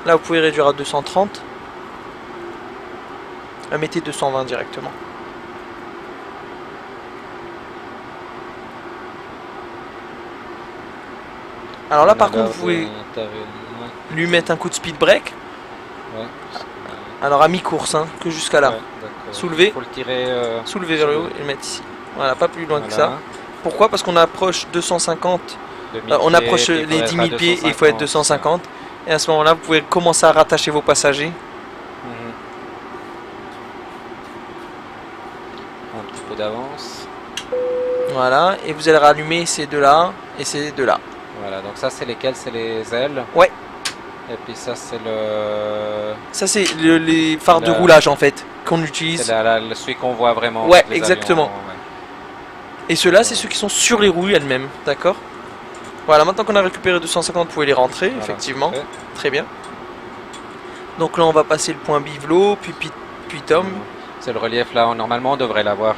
Là, vous pouvez réduire à 230. Mettez 220 directement. Alors là, par contre, vous pouvez lui mettre un coup de speed break. Ouais. Alors à mi-course, hein, que jusqu'à là. Ouais, soulevez. Faut le tirer. Soulever vers le haut et le mettre ici. Voilà, pas plus loin que ça. Pourquoi? Parce qu'on approche 250. On approche les 10 000 pieds et il faut être 250. Et à ce moment-là, vous pouvez commencer à rattacher vos passagers. Un petit peu d'avance. Voilà, et vous allez rallumer ces deux-là et ces deux-là. Voilà, donc ça c'est lesquels? C'est les ailes. Ouais. Et puis ça c'est le... Ça c'est les phares de roulage en fait, qu'on utilise. C'est celui qu'on voit vraiment. Ouais, exactement. Avions, ouais. Et ceux-là, c'est ceux qui sont sur les roues elles-mêmes, d'accord? Voilà, maintenant qu'on a récupéré 250, vous pouvez les rentrer, voilà, effectivement. Très bien. Donc là, on va passer le point Bivelo, puis Tom. C'est le relief là, normalement on devrait l'avoir...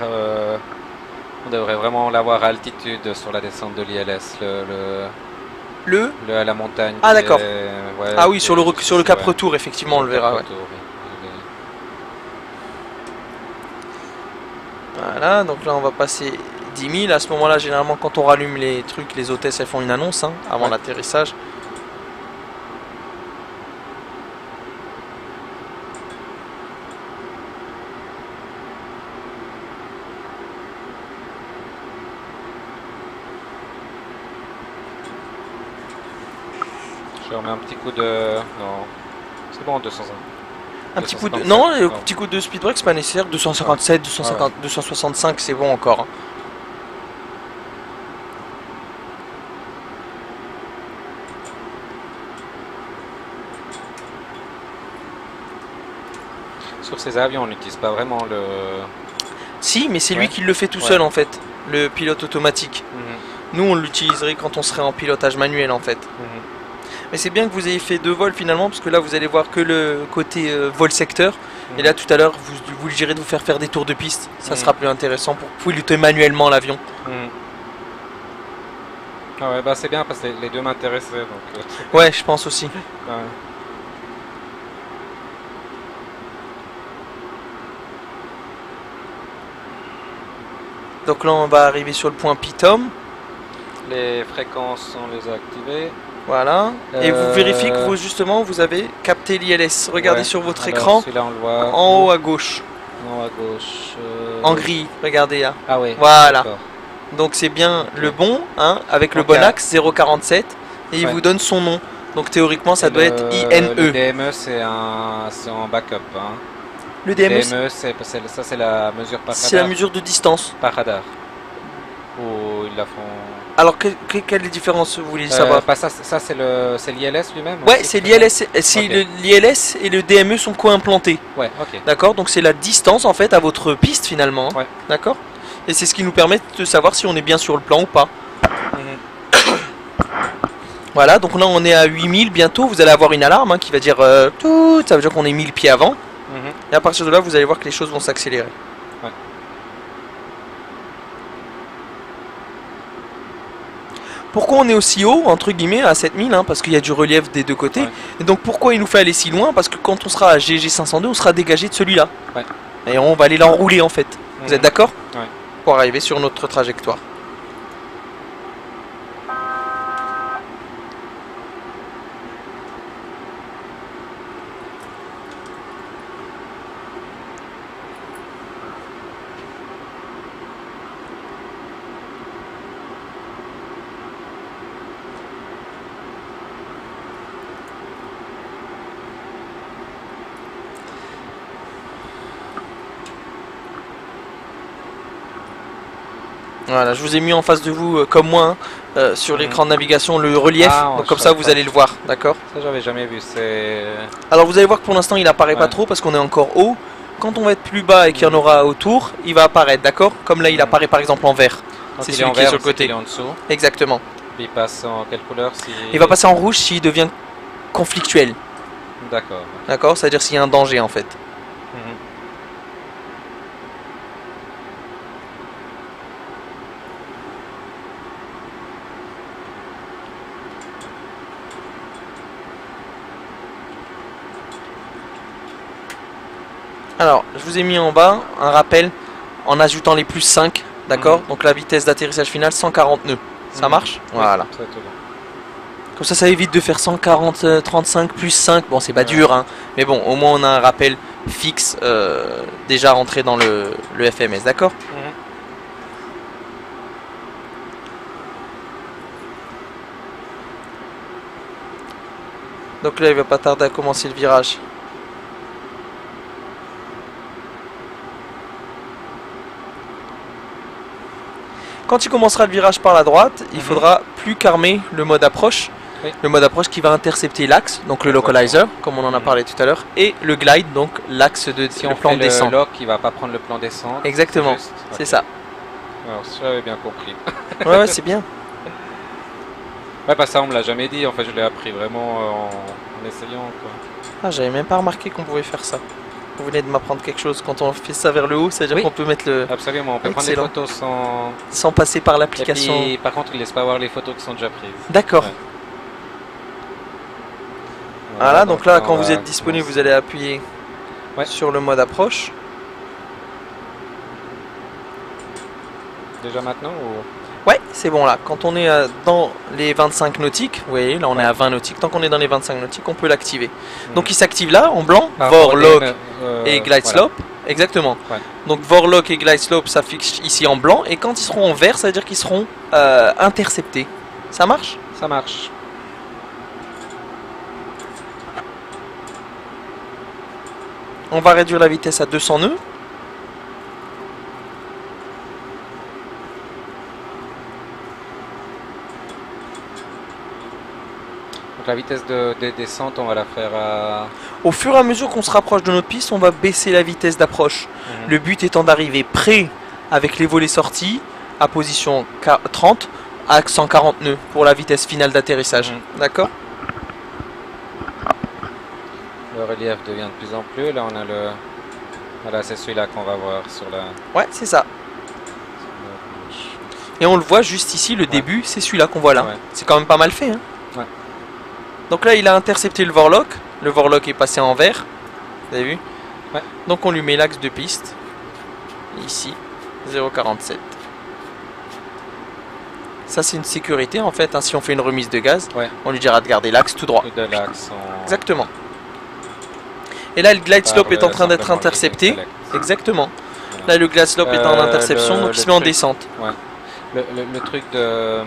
on devrait vraiment l'avoir à altitude sur la descente de l'ILS, à la montagne. Ah d'accord. Ouais, ah oui, sur le cap retour, effectivement, on le verra. Ouais. Voilà, donc là on va passer 10 000. À ce moment-là, généralement, quand on rallume les trucs, les hôtesses, elles font une annonce hein, avant l'atterrissage. Je remets un petit coup de... Non, c'est bon, 201. Un petit coup de... Non, le petit coup de speed break, c'est pas nécessaire. 257, 250, 265, c'est bon encore. Sur ces avions, on n'utilise pas vraiment le... Si, mais c'est lui qui le fait tout seul en fait, le pilote automatique. Nous, on l'utiliserait quand on serait en pilotage manuel en fait. Mais c'est bien que vous ayez fait 2 vols finalement, parce que là vous allez voir que le côté vol secteur. Et là tout à l'heure, vous lui direz de vous faire des tours de piste. Ça sera plus intéressant pour piloter manuellement l'avion. Ah ouais, bah c'est bien parce que les deux m'intéressaient. Donc, ouais, je pense aussi. Donc là on va arriver sur le point Pitom. Les fréquences, on les a activées. Voilà, et vous vérifiez que vous avez capté l'ILS. Regardez sur votre écran, on le voit en haut à gauche. En haut à gauche. En gris, regardez là. Ah oui. Voilà. Donc c'est bien le bon, hein, avec le bon axe 047, et il vous donne son nom. Donc théoriquement ça doit être INE. Le DME c'est en backup. Hein. Le DME, ça c'est la mesure par radar. C'est la mesure de distance. Par radar. Ou ils la font... Alors, quelle différence vous voulez savoir? Ça c'est l'ILS lui-même? Ouais, c'est l'ILS. L'ILS et le DME sont co-implantés. Ouais, ok. D'accord, donc c'est la distance en fait à votre piste finalement. Ouais. D'accord. Et c'est ce qui nous permet de savoir si on est bien sur le plan ou pas. Voilà, donc là on est à 8000 bientôt. Vous allez avoir une alarme hein, qui va dire tout. Ça veut dire qu'on est 1000 pieds avant. Et à partir de là, vous allez voir que les choses vont s'accélérer. Ouais. Pourquoi on est aussi haut, entre guillemets, à 7000 hein, parce qu'il y a du relief des deux côtés. Et donc pourquoi il nous fait aller si loin? Parce que quand on sera à GG502, on sera dégagé de celui-là. Et on va aller l'enrouler en fait. Vous êtes d'accord? Pour arriver sur notre trajectoire. Voilà, je vous ai mis en face de vous, comme moi, hein, sur l'écran de navigation, le relief. Donc comme ça, vous allez le voir, d'accord? Ça, j'avais jamais vu. Alors vous allez voir que pour l'instant, il apparaît pas trop parce qu'on est encore haut. Quand on va être plus bas et qu'il y en aura autour, il va apparaître, d'accord? Comme là, il apparaît par exemple en vert. C'est celui qui est sur le côté. Il est en dessous. Exactement. Il passe en quelle couleur Il va passer en rouge s'il devient conflictuel. D'accord. D'accord, c'est-à-dire s'il y a un danger en fait. Alors, je vous ai mis en bas un rappel en ajoutant les plus 5, d'accord. Donc la vitesse d'atterrissage finale 140 nœuds. Ça marche? Voilà. Ça va être bon. Comme ça évite de faire 140, 35 plus 5. Bon, c'est pas dur, hein. Mais bon, au moins on a un rappel fixe déjà rentré dans le FMS, d'accord? Donc là, il va pas tarder à commencer le virage. Quand il commencera le virage par la droite, il faudra plus qu'armer le mode approche. Oui. Le mode approche qui va intercepter l'axe, donc le localizer, comme on en a parlé tout à l'heure, et le glide, donc l'axe de Si on plan fait de descente. le lock, il va pas prendre le plan descente. Exactement, c'est ça. Alors, ça j'avais bien compris. Ouais, c'est bien. Ouais, bah ça on me l'a jamais dit, en fait je l'ai appris vraiment en essayant quoi. Ah, j'avais même pas remarqué qu'on pouvait faire ça. Vous venez de m'apprendre quelque chose. Quand on fait ça vers le haut, c'est-à-dire qu'on peut mettre le... Absolument, on peut prendre des photos sans passer par l'application. Et puis, par contre, il laisse pas voir les photos qui sont déjà prises. D'accord. Ouais. Voilà, donc là, quand vous êtes disponible, vous allez appuyer sur le mode approche. Déjà maintenant ou... Ouais, c'est bon là. Quand on est dans les 25 nautiques, vous voyez, là on est à 20 nautiques. Tant qu'on est dans les 25 nautiques, on peut l'activer. Donc il s'active là, en blanc, VOR, lock et glide slope. Exactement. Donc VOR, lock et glide slope s'affichent ici en blanc. Et quand ils seront en vert, ça veut dire qu'ils seront interceptés. Ça marche? Ça marche. On va réduire la vitesse à 200 nœuds. Donc la vitesse de descente, on va la faire à... Au fur et à mesure qu'on se rapproche de notre piste, on va baisser la vitesse d'approche. Le but étant d'arriver près avec les volets sortis à position 30 à 140 nœuds pour la vitesse finale d'atterrissage. D'accord? Le relief devient de plus en plus. Là, on a le... Voilà, c'est celui-là qu'on va voir sur la... Ouais, c'est ça. Et on le voit juste ici, le début, c'est celui-là qu'on voit là. C'est quand même pas mal fait. Hein. Donc là, il a intercepté le Vorlock. Le Vorlock est passé en vert. Vous avez vu? Donc on lui met l'axe de piste. Ici, 0,47. Ça, c'est une sécurité en fait. Hein. Si on fait une remise de gaz, on lui dira de garder l'axe tout droit. De l'axe Exactement. Et là, le glide slope est en train d'être intercepté. Exactement. Là, le glide slope est en interception, donc il se met en descente. Le truc de...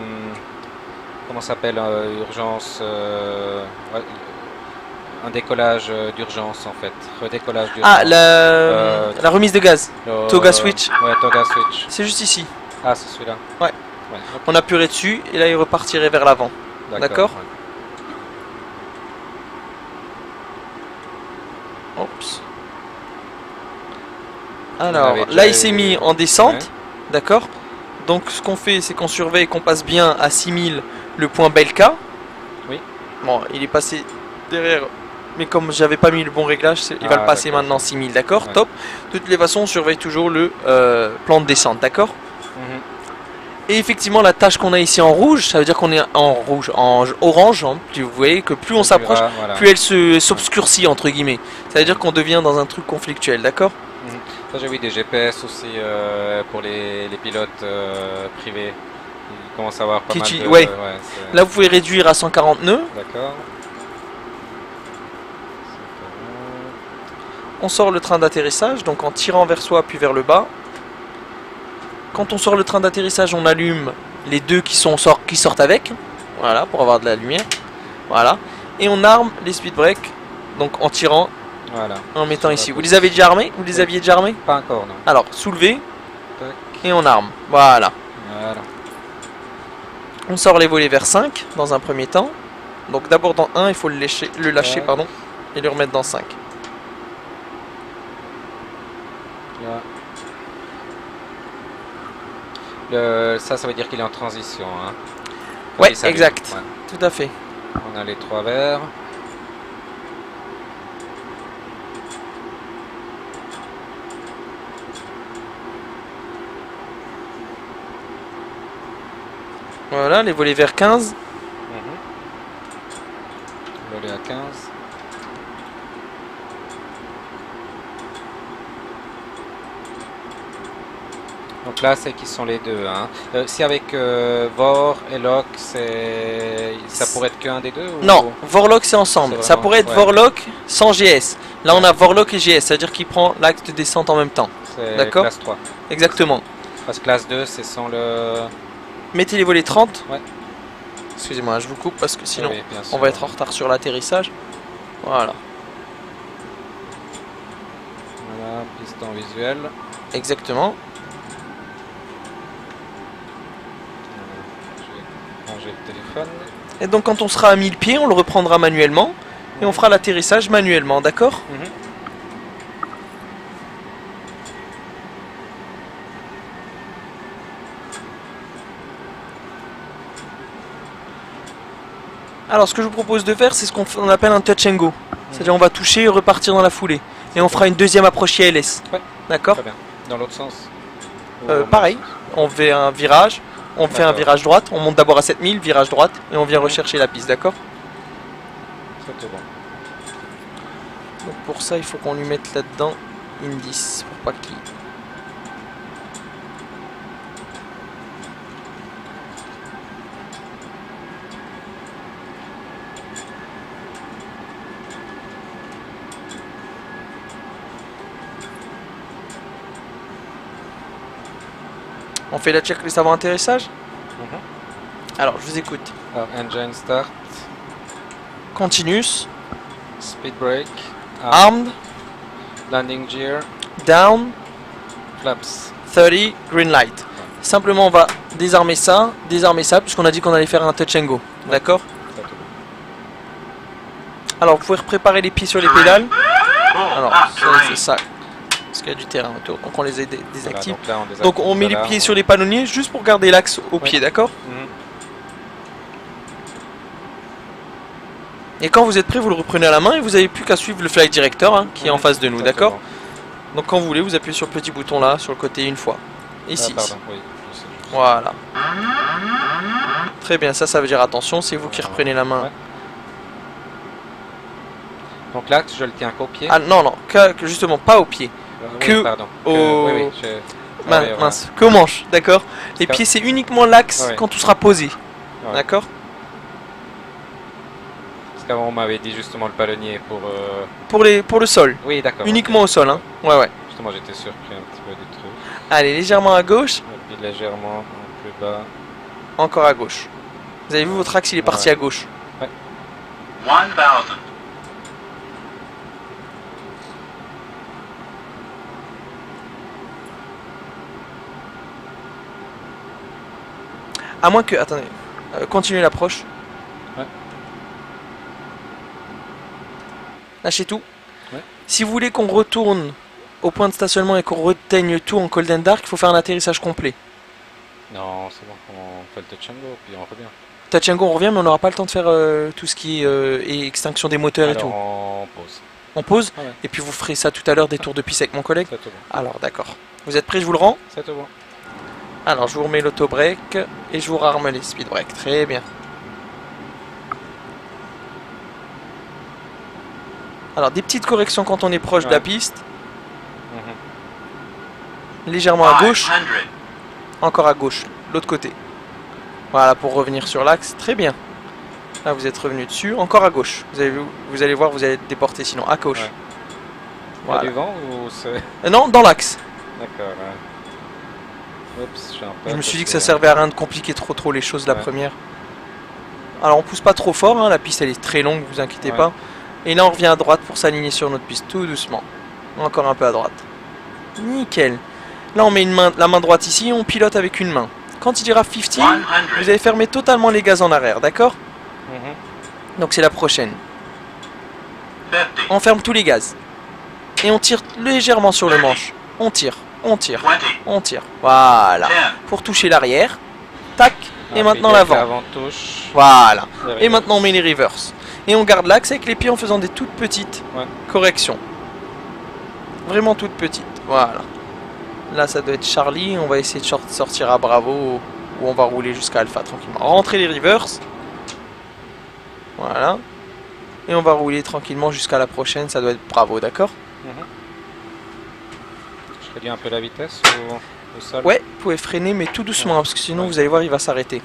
Comment ça s'appelle? Urgence... un décollage d'urgence en fait. Redécollage d'urgence. Ah, la remise de gaz. Toga switch. Ouais, Toga switch. C'est juste ici. Ah, c'est celui-là. Ouais. On appuierait dessus et là, il repartirait vers l'avant. D'accord. Oups. Alors, là, il s'est mis en descente. D'accord. Donc, ce qu'on fait, c'est qu'on surveille qu'on passe bien à 6000 le point Belka. Oui. Bon, il est passé derrière. Mais comme j'avais pas mis le bon réglage, il va le passer maintenant 6000. D'accord. Top. De toutes les façons, on surveille toujours le plan de descente. D'accord. Et effectivement, la tâche qu'on a ici en rouge, ça veut dire qu'on est en rouge, en orange. Hein, vous voyez que plus on s'approche, plus elle s'obscurcit entre guillemets. Ça veut dire qu'on devient dans un truc conflictuel, d'accord? Ça, j'ai vu des GPS aussi pour les pilotes privés. Ils commencent à avoir pas mal de... Là, vous pouvez réduire à 140 nœuds. D'accord. On sort le train d'atterrissage, donc en tirant vers soi puis vers le bas. Quand on sort le train d'atterrissage, on allume les deux qui sortent avec. Voilà, pour avoir de la lumière. Voilà. Et on arme les speed breaks, donc en tirant, en mettant ici. Vous les avez déjà armés? Vous les aviez déjà armés? Pas encore, non. Alors, soulevez. Et on arme. Voilà. On sort les volets vers 5 dans un premier temps. Donc d'abord dans 1, il faut le lâcher pardon, et le remettre dans 5. Ça veut dire qu'il est en transition. Hein. Ouais, exact. Tout à fait. On a les 3 verts. Voilà, les volets vers 15. Volet à 15. Donc là, c'est qui sont les deux. Hein. Si avec Vor et Lock, ça pourrait être qu'un des deux ou... Non, Vorlock c'est ensemble. Ça pourrait être Vorlock sans GS. Là, on a Vorlock et GS, c'est-à-dire qu'il prend l'axe de descente en même temps. D'accord. Classe 3. Exactement. Parce que classe 2, c'est sans le... Mettez les volets 30. Ouais. Excusez-moi, je vous coupe parce que sinon oui, on va être en retard sur l'atterrissage. Voilà. Voilà, piston visuel. Exactement. Je vais ranger le téléphone. Et donc quand on sera à 1000 pieds, on le reprendra manuellement et on fera l'atterrissage manuellement, d'accord? Alors ce que je vous propose de faire, c'est ce qu'on appelle un touch and go. C'est-à-dire on va toucher et repartir dans la foulée. Et on fera une deuxième approche ILS. Ouais. D'accord? Très bien. Dans l'autre sens? Pareil, on fait un virage, on fait un virage droite, on monte d'abord à 7000, virage droite, et on vient rechercher la piste, d'accord? C'est bon. Donc pour ça, il faut qu'on lui mette là-dedans une 10, pour pas qu'il... On fait la checklist avant atterrissage? Alors, je vous écoute. Alors, engine start. Continuous. Speed brake. Armed. Landing gear. Down. Flaps. 30. Green light. Simplement, on va désarmer ça, puisqu'on a dit qu'on allait faire un touch and go. D'accord? Alors, vous pouvez préparer les pieds sur les pédales. Alors, c'est ça. Parce qu'il y a du terrain autour, donc on les désactive. Voilà, donc on met les pieds sur les palonniers juste pour garder l'axe au pied, d'accord? Et quand vous êtes prêt, vous le reprenez à la main et vous n'avez plus qu'à suivre le flight director hein, qui est en face de nous, d'accord? Donc quand vous voulez, vous appuyez sur le petit bouton là, sur le côté une fois. Ici. Pardon, oui, voilà. Très bien, ça veut dire attention, c'est vous qui reprenez la main. Donc là, je le tiens qu'au pied? Ah non, non, justement pas au pied. Que au... mince, qu'au manche, d'accord? Les pieds c'est uniquement l'axe quand tout sera posé, d'accord? Parce qu'avant on m'avait dit justement le palonnier pour... Pour le sol. Oui, d'accord. Uniquement au sol, hein. Ouais, ouais. Justement j'étais surpris un petit peu du truc. Allez, légèrement à gauche. Et puis légèrement plus bas. Encore à gauche. Vous avez vu votre axe, il est parti à gauche. Ouais. 1000. À moins que... Attendez. Continuez l'approche. Ouais. Lâchez tout. Ouais. Si vous voulez qu'on retourne au point de stationnement et qu'on reteigne tout en Cold and Dark, il faut faire un atterrissage complet. Non, c'est bon, on fait le touch and go, puis on revient. Touch and go, on revient, mais on n'aura pas le temps de faire tout ce qui est extinction des moteurs. Alors, et tout. on pose. On pose, ouais. Et puis vous ferez ça tout à l'heure, des tours de piste avec mon collègue. C'est tout bon. Alors, d'accord. Vous êtes prêts, je vous le rends? C'est tout bon. Alors, je vous remets l'auto-break et je vous rarme les speed break. Très bien. Alors, des petites corrections quand on est proche de la piste. Légèrement à gauche. Encore à gauche, l'autre côté. Voilà, pour revenir sur l'axe. Très bien. Là, vous êtes revenu dessus. Encore à gauche. Vous allez voir, vous allez être déporté sinon. À gauche. Ouais. Voilà. Il y a du vent ou c'est... Non, dans l'axe. D'accord. Oups, je me suis dit que ça servait à rien de compliquer trop les choses la première. Alors on pousse pas trop fort, hein, la piste elle est très longue, vous inquiétez pas. Et là on revient à droite pour s'aligner sur notre piste, tout doucement. Encore un peu à droite. Nickel. Là on met la main droite ici et on pilote avec une main. Quand il dira 50, vous allez fermer totalement les gaz en arrière, d'accord? Donc c'est la prochaine. On ferme tous les gaz. Et on tire légèrement sur le manche. On tire. On tire, on tire, voilà, pour toucher l'arrière, tac, et maintenant l'avant, voilà, et maintenant on met les reverse, et on garde l'axe avec les pieds en faisant des toutes petites corrections, vraiment toutes petites, voilà, là ça doit être Charlie, on va essayer de sortir à Bravo, ou on va rouler jusqu'à Alpha tranquillement, rentrer les reverse, voilà, et on va rouler tranquillement jusqu'à la prochaine, ça doit être Bravo, d'accord? Je réduis un peu la vitesse ou... au sol. Ouais, vous pouvez freiner, mais tout doucement, parce que sinon vous allez voir, il va s'arrêter.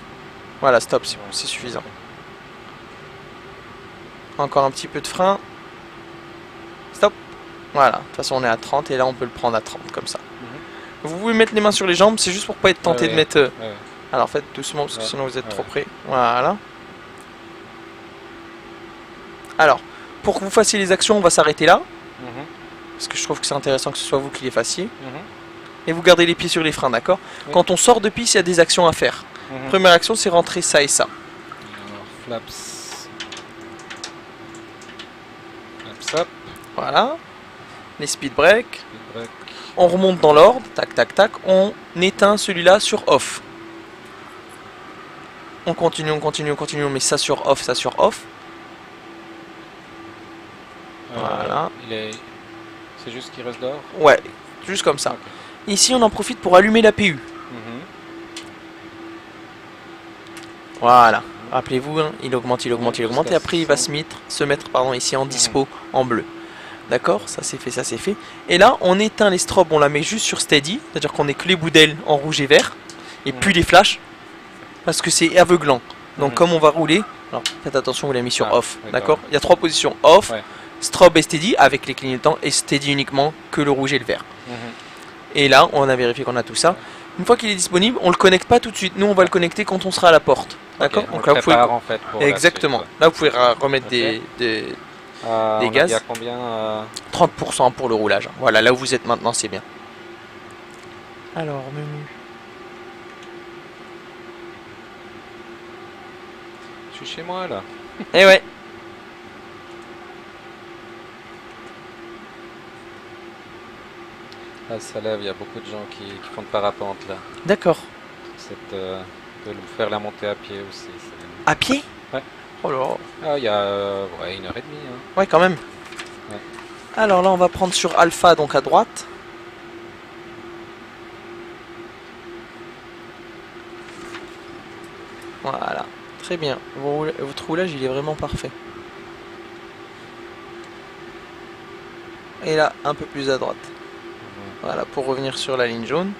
Voilà, stop, c'est suffisant. Encore un petit peu de frein. Stop. Voilà, de toute façon on est à 30 et là on peut le prendre à 30 comme ça. Vous pouvez mettre les mains sur les jambes, c'est juste pour pas être tenté de mettre... Alors faites doucement parce que sinon vous êtes trop près. Voilà. Alors, pour que vous fassiez les actions, on va s'arrêter là. Parce que je trouve que c'est intéressant que ce soit vous qui les fassiez. Et vous gardez les pieds sur les freins, d'accord? Quand on sort de piste, il y a des actions à faire. Première action, c'est rentrer ça et ça. Alors, flaps. Flaps up. Voilà. Les speed break. On remonte dans l'ordre. Tac, tac, tac. On éteint celui-là sur off. On continue, on continue, on continue. On met ça sur off, ça sur off. Voilà. C'est juste qu'il reste dehors? Ouais, juste comme ça. Ici, on en profite pour allumer la PU. Voilà. Rappelez-vous, hein, il augmente, il augmente, il augmente. Et après, il va se mettre ici en dispo, en bleu. D'accord? Ça c'est fait, ça c'est fait. Et là, on éteint les strobes, on la met juste sur steady. C'est-à-dire qu'on est que les bouts d'ailes en rouge et vert. Et puis les flashs. Parce que c'est aveuglant. Donc comme on va rouler, alors faites attention, vous l'avez mis sur off. D'accord? Il y a 3 positions. Off, strobe et steady avec les clignotants. Et steady uniquement que le rouge et le vert. Et là, on a vérifié qu'on a tout ça. Une fois qu'il est disponible, on le connecte pas tout de suite. Nous, on va le connecter quand on sera à la porte. D'accord? Donc là, vous pouvez... en fait, pour exactement. Là, vous pouvez remettre des gaz. Il y a combien 30% pour le roulage. Voilà, là où vous êtes maintenant, c'est bien. Alors, menu. Je suis chez moi, là. Eh ouais. Là, ça lève, il y a beaucoup de gens qui font de parapente, là. D'accord. De faire la montée à pied aussi. À pied? Ouais. Oh là. Ah, il y a 1h30. Hein. Ouais, quand même. Ouais. Alors là, on va prendre sur Alpha, donc à droite. Voilà. Très bien. Votre roulage, il est vraiment parfait. Et là, un peu plus à droite. Voilà, pour revenir sur la ligne jaune.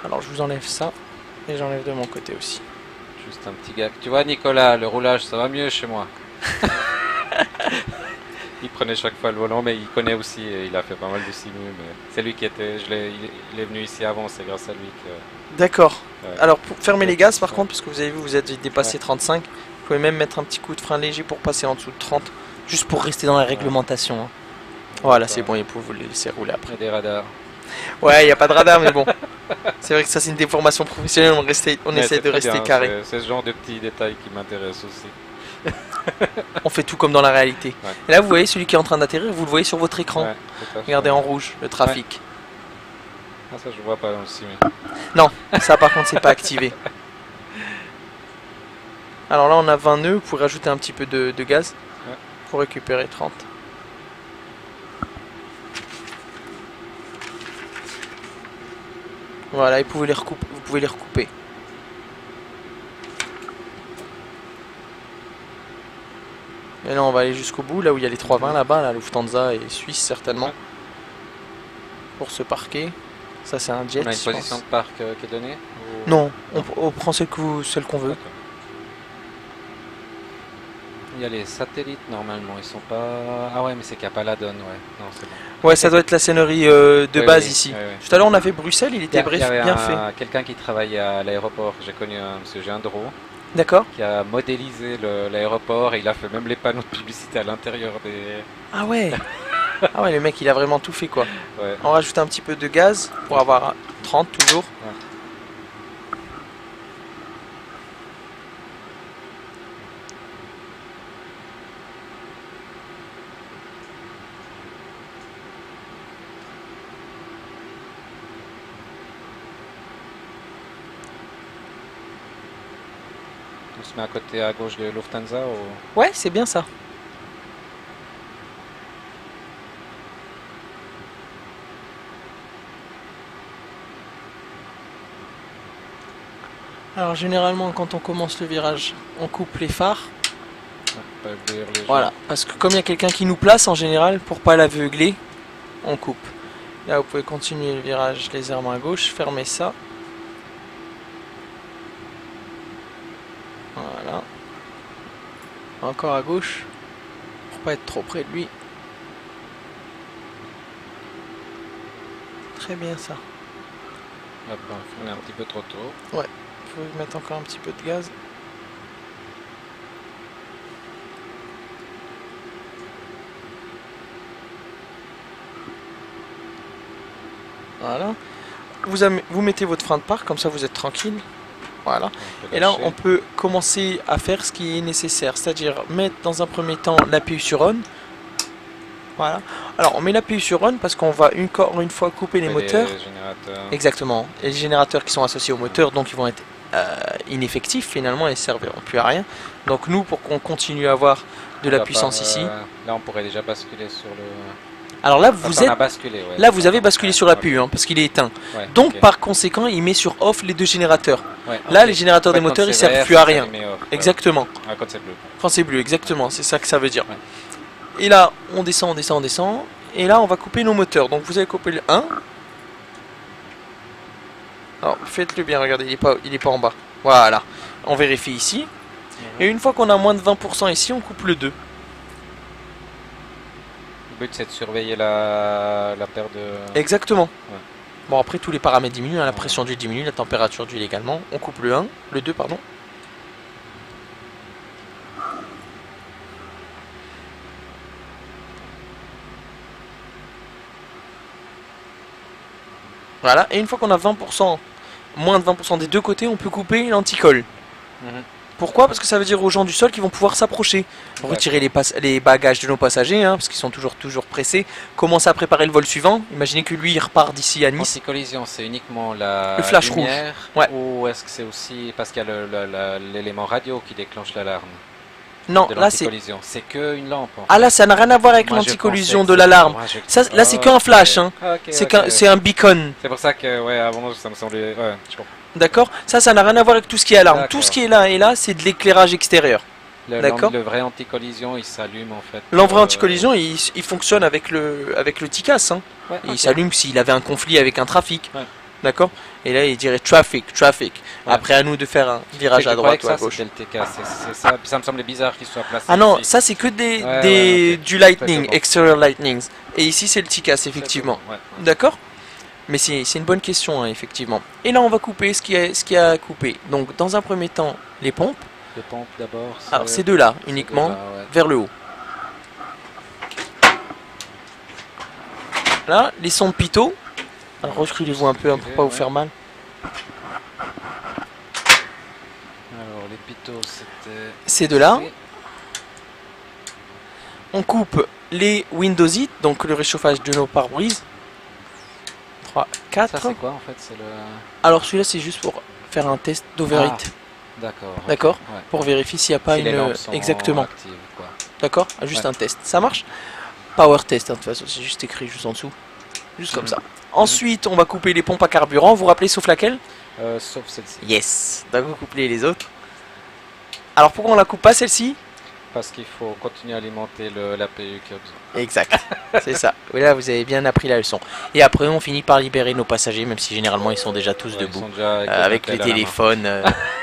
Alors je vous enlève ça et j'enlève de mon côté aussi. Juste un petit gars. Tu vois Nicolas, le roulage ça va mieux chez moi. Il prenait chaque fois le volant mais il connaît aussi, il a fait pas mal de simu. Mais c'est lui qui était, il est venu ici avant, c'est grâce à lui que... D'accord. Ouais. Alors pour fermer les gaz par contre, parce que vous avez vu vous êtes dépassé 35, vous pouvez même mettre un petit coup de frein léger pour passer en dessous de 30, juste pour rester dans la réglementation. Hein. Voilà, c'est bon, et pour vous les laisser rouler après. Des radars. Ouais, il n'y a pas de radar, mais bon. C'est vrai que ça, c'est une déformation professionnelle, on essaie de rester carré. C'est ce genre de petits détails qui m'intéressent aussi. On fait tout comme dans la réalité. Ouais. Et là, vous voyez, celui qui est en train d'atterrir, vous le voyez sur votre écran. Ouais, regardez en rouge, le trafic. Ouais. Ah, ça, je vois pas dans le sim. Non, ça, par contre, c'est pas activé. Alors là, on a 20 nœuds, vous pouvez rajouter un petit peu de gaz pour récupérer 30. Voilà, et vous pouvez les recouper. Et là, on va aller jusqu'au bout, là où il y a les 320 là-bas, la Lufthansa et Suisse certainement, pour se parquer. Ça, c'est un jet. On a une position de parc qui est donnée ou... Non, on prend celle qu'on veut. Il y a les satellites normalement, ils sont pas... Ah ouais, mais c'est qu'il n'y a pas la donne, ouais. Non, c'est bon. Ouais, ça doit être la scénerie de base ici. Oui. Tout à l'heure, on a fait Bruxelles, il était bien fait. Il y avait quelqu'un qui travaillait à l'aéroport, j'ai connu un monsieur Gendreau. D'accord. Qui a modélisé l'aéroport et il a fait même les panneaux de publicité à l'intérieur des... Ah ouais. Ah ouais, le mec, il a vraiment tout fait, quoi. Ouais. On rajoute un petit peu de gaz pour avoir 30 toujours. Ouais. On se met à côté à gauche de Lufthansa ou... Ouais, c'est bien ça. Alors généralement quand on commence le virage, on coupe les phares. Voilà, parce que comme il y a quelqu'un qui nous place en général, pour pas l'aveugler, on coupe. Là, vous pouvez continuer le virage légèrement à gauche, fermez ça. Voilà. Encore à gauche, pour pas être trop près de lui. Très bien ça. Hop, on est un petit peu trop tôt. Ouais, il faut mettre encore un petit peu de gaz. Voilà. Vous mettez votre frein de part, comme ça vous êtes tranquille. Voilà. Et là, on peut commencer à faire ce qui est nécessaire, c'est-à-dire mettre dans un premier temps l'APU sur on. Voilà. Alors, on met l'APU sur on parce qu'on va encore une fois couper les moteurs. Les générateurs. Exactement. Et les générateurs qui sont associés au moteur, donc ils vont être ineffectifs finalement et ne serviront plus à rien. Donc nous, pour qu'on continue à avoir de la puissance ici. Là, on pourrait déjà basculer sur le. Alors là, vous êtes. Basculé, ouais. Là, vous avez basculé sur l'APU hein, parce qu'il est éteint. Ouais, donc, par conséquent, il met sur off les deux générateurs. Ouais, là, les générateurs des moteurs, ils servent plus à rien. Exactement. Ah, quand c'est bleu. Quand c'est bleu, exactement. C'est ça que ça veut dire. Ouais. Et là, on descend, on descend, on descend. Et là, on va couper nos moteurs. Donc, vous allez couper le 1. Alors, faites-le bien. Regardez, il est pas en bas. Voilà. On vérifie ici. Et une fois qu'on a moins de 20% ici, on coupe le 2. Le but c'est de surveiller la paire de... Exactement. Ouais. Bon après tous les paramètres diminuent, hein, la pression d'huile diminue, la température d'huile également. On coupe le 1, le 2 pardon. Voilà, et une fois qu'on a 20%, moins de 20% des deux côtés, on peut couper l'anticolle. Pourquoi? Parce que ça veut dire aux gens du sol qu'ils vont pouvoir s'approcher, retirer les bagages de nos passagers, hein, parce qu'ils sont toujours pressés, commencer à préparer le vol suivant. Imaginez que lui il repart d'ici à Nice. Anti-collision, c'est uniquement la le flash lumière, rouge. Ouais. Ou est-ce que c'est aussi parce qu'il y a l'élément radio qui déclenche l'alarme? Non, là c'est que une lampe. En fait. Ah là, ça n'a rien à voir avec l'anticollision de l'alarme. Là, c'est qu'un flash, hein. C'est un beacon. C'est pour ça que, ouais, avant ça me semblait. Ouais, je comprends. D'accord. Ça n'a rien à voir avec tout ce qui est alarme. Tout ce qui est là et là, c'est de l'éclairage extérieur. D'accord. Le vrai anti-collision, il s'allume en fait. Le vrai anti-collision, il fonctionne avec le TICAS. Hein. Ouais, il s'allume s'il avait un conflit avec un trafic. Ouais. D'accord. Et là, il dirait traffic. Ouais. Après, à nous de faire un virage à droite ou à gauche. C'est ça. Puis ça me semblait bizarre qu'il soit placé. Ah non, ici. ça c'est que du lightning, exterior lightnings. Et ici, c'est le TICAS, effectivement. Ouais. D'accord. Mais c'est une bonne question, hein, effectivement. Et là, on va couper ce qu'il y a à couper. Donc, dans un premier temps, les pompes. Les pompes d'abord. Alors, ces deux-là, uniquement, vers le haut. Là, les sons de pitot. Alors, reculez-vous un peu hein, pour pas vous faire mal. Alors, les pitos, c'était... Ces deux-là. On coupe les window heat, donc le réchauffage de nos pare-brises. 3, 4. Ça, c'est quoi en fait? C'est le... Alors, celui-là, c'est juste pour faire un test d'overheat. D'accord. D'accord. Ouais. Pour vérifier s'il n'y a pas une... Exactement. D'accord. Juste un test. Ça marche? Power test, hein, de toute façon, c'est juste écrit juste en dessous. Juste comme ça. Ensuite, on va couper les pompes à carburant. Vous vous rappelez, sauf laquelle? Sauf celle-ci. Yes. Donc, vous coupez les autres. Alors, pourquoi on la coupe pas, celle-ci? Parce qu'il faut continuer à alimenter l'APU qui a besoin. Exact. C'est ça. Oui, là, vous avez bien appris la leçon. Et après, on finit par libérer nos passagers, même si généralement, ils sont déjà tous debout. Sont déjà avec les téléphones,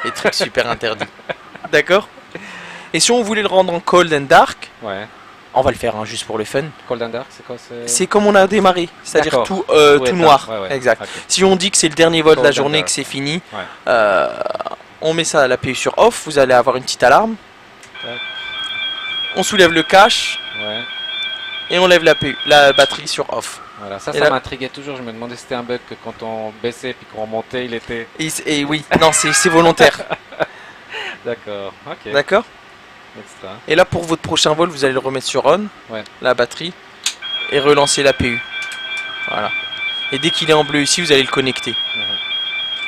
les trucs super interdits. D'accord. Et si on voulait le rendre en cold and dark, on va le faire hein, juste pour le fun. Cold and dark, c'est quoi? C'est comme on a démarré, c'est-à-dire tout noir. Exact. Okay. Si on dit que c'est le dernier vol de la journée, que c'est fini, on met ça à l'APU sur off, vous allez avoir une petite alarme. On soulève le cache et on lève la batterie sur off. Voilà, ça m'intriguait toujours. Je me demandais si c'était un bug que quand on baissait puis qu'on montait, il était. Et oui, non, c'est volontaire. D'accord. Ok. D'accord. Extra. Et là, pour votre prochain vol, vous allez le remettre sur on, la batterie, et relancer l'APU. Voilà. Et dès qu'il est en bleu ici, vous allez le connecter.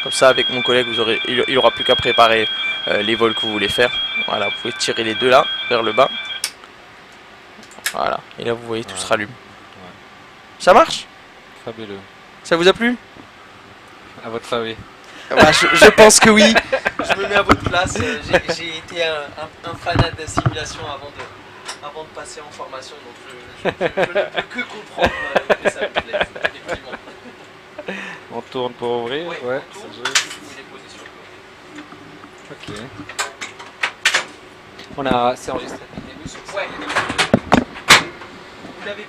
Comme ça, avec mon collègue, il aura plus qu'à préparer les vols que vous voulez faire. Voilà, vous pouvez tirer les deux là, vers le bas. Voilà, et là vous voyez tout se rallume. Ça marche? Fabuleux. Ça vous a plu? À votre avis? Je pense que oui. Je me mets à votre place. J'ai été un fanat de simulation avant avant de passer en formation, donc je ne peux que comprendre que ça me plaise, effectivement. On tourne pour ouvrir, Oui, ouais, on tourne, c'est vous pouvez les poser sur le côté. Ok. C'est enregistré depuis le début sur ça. Ouais. Vous l'avez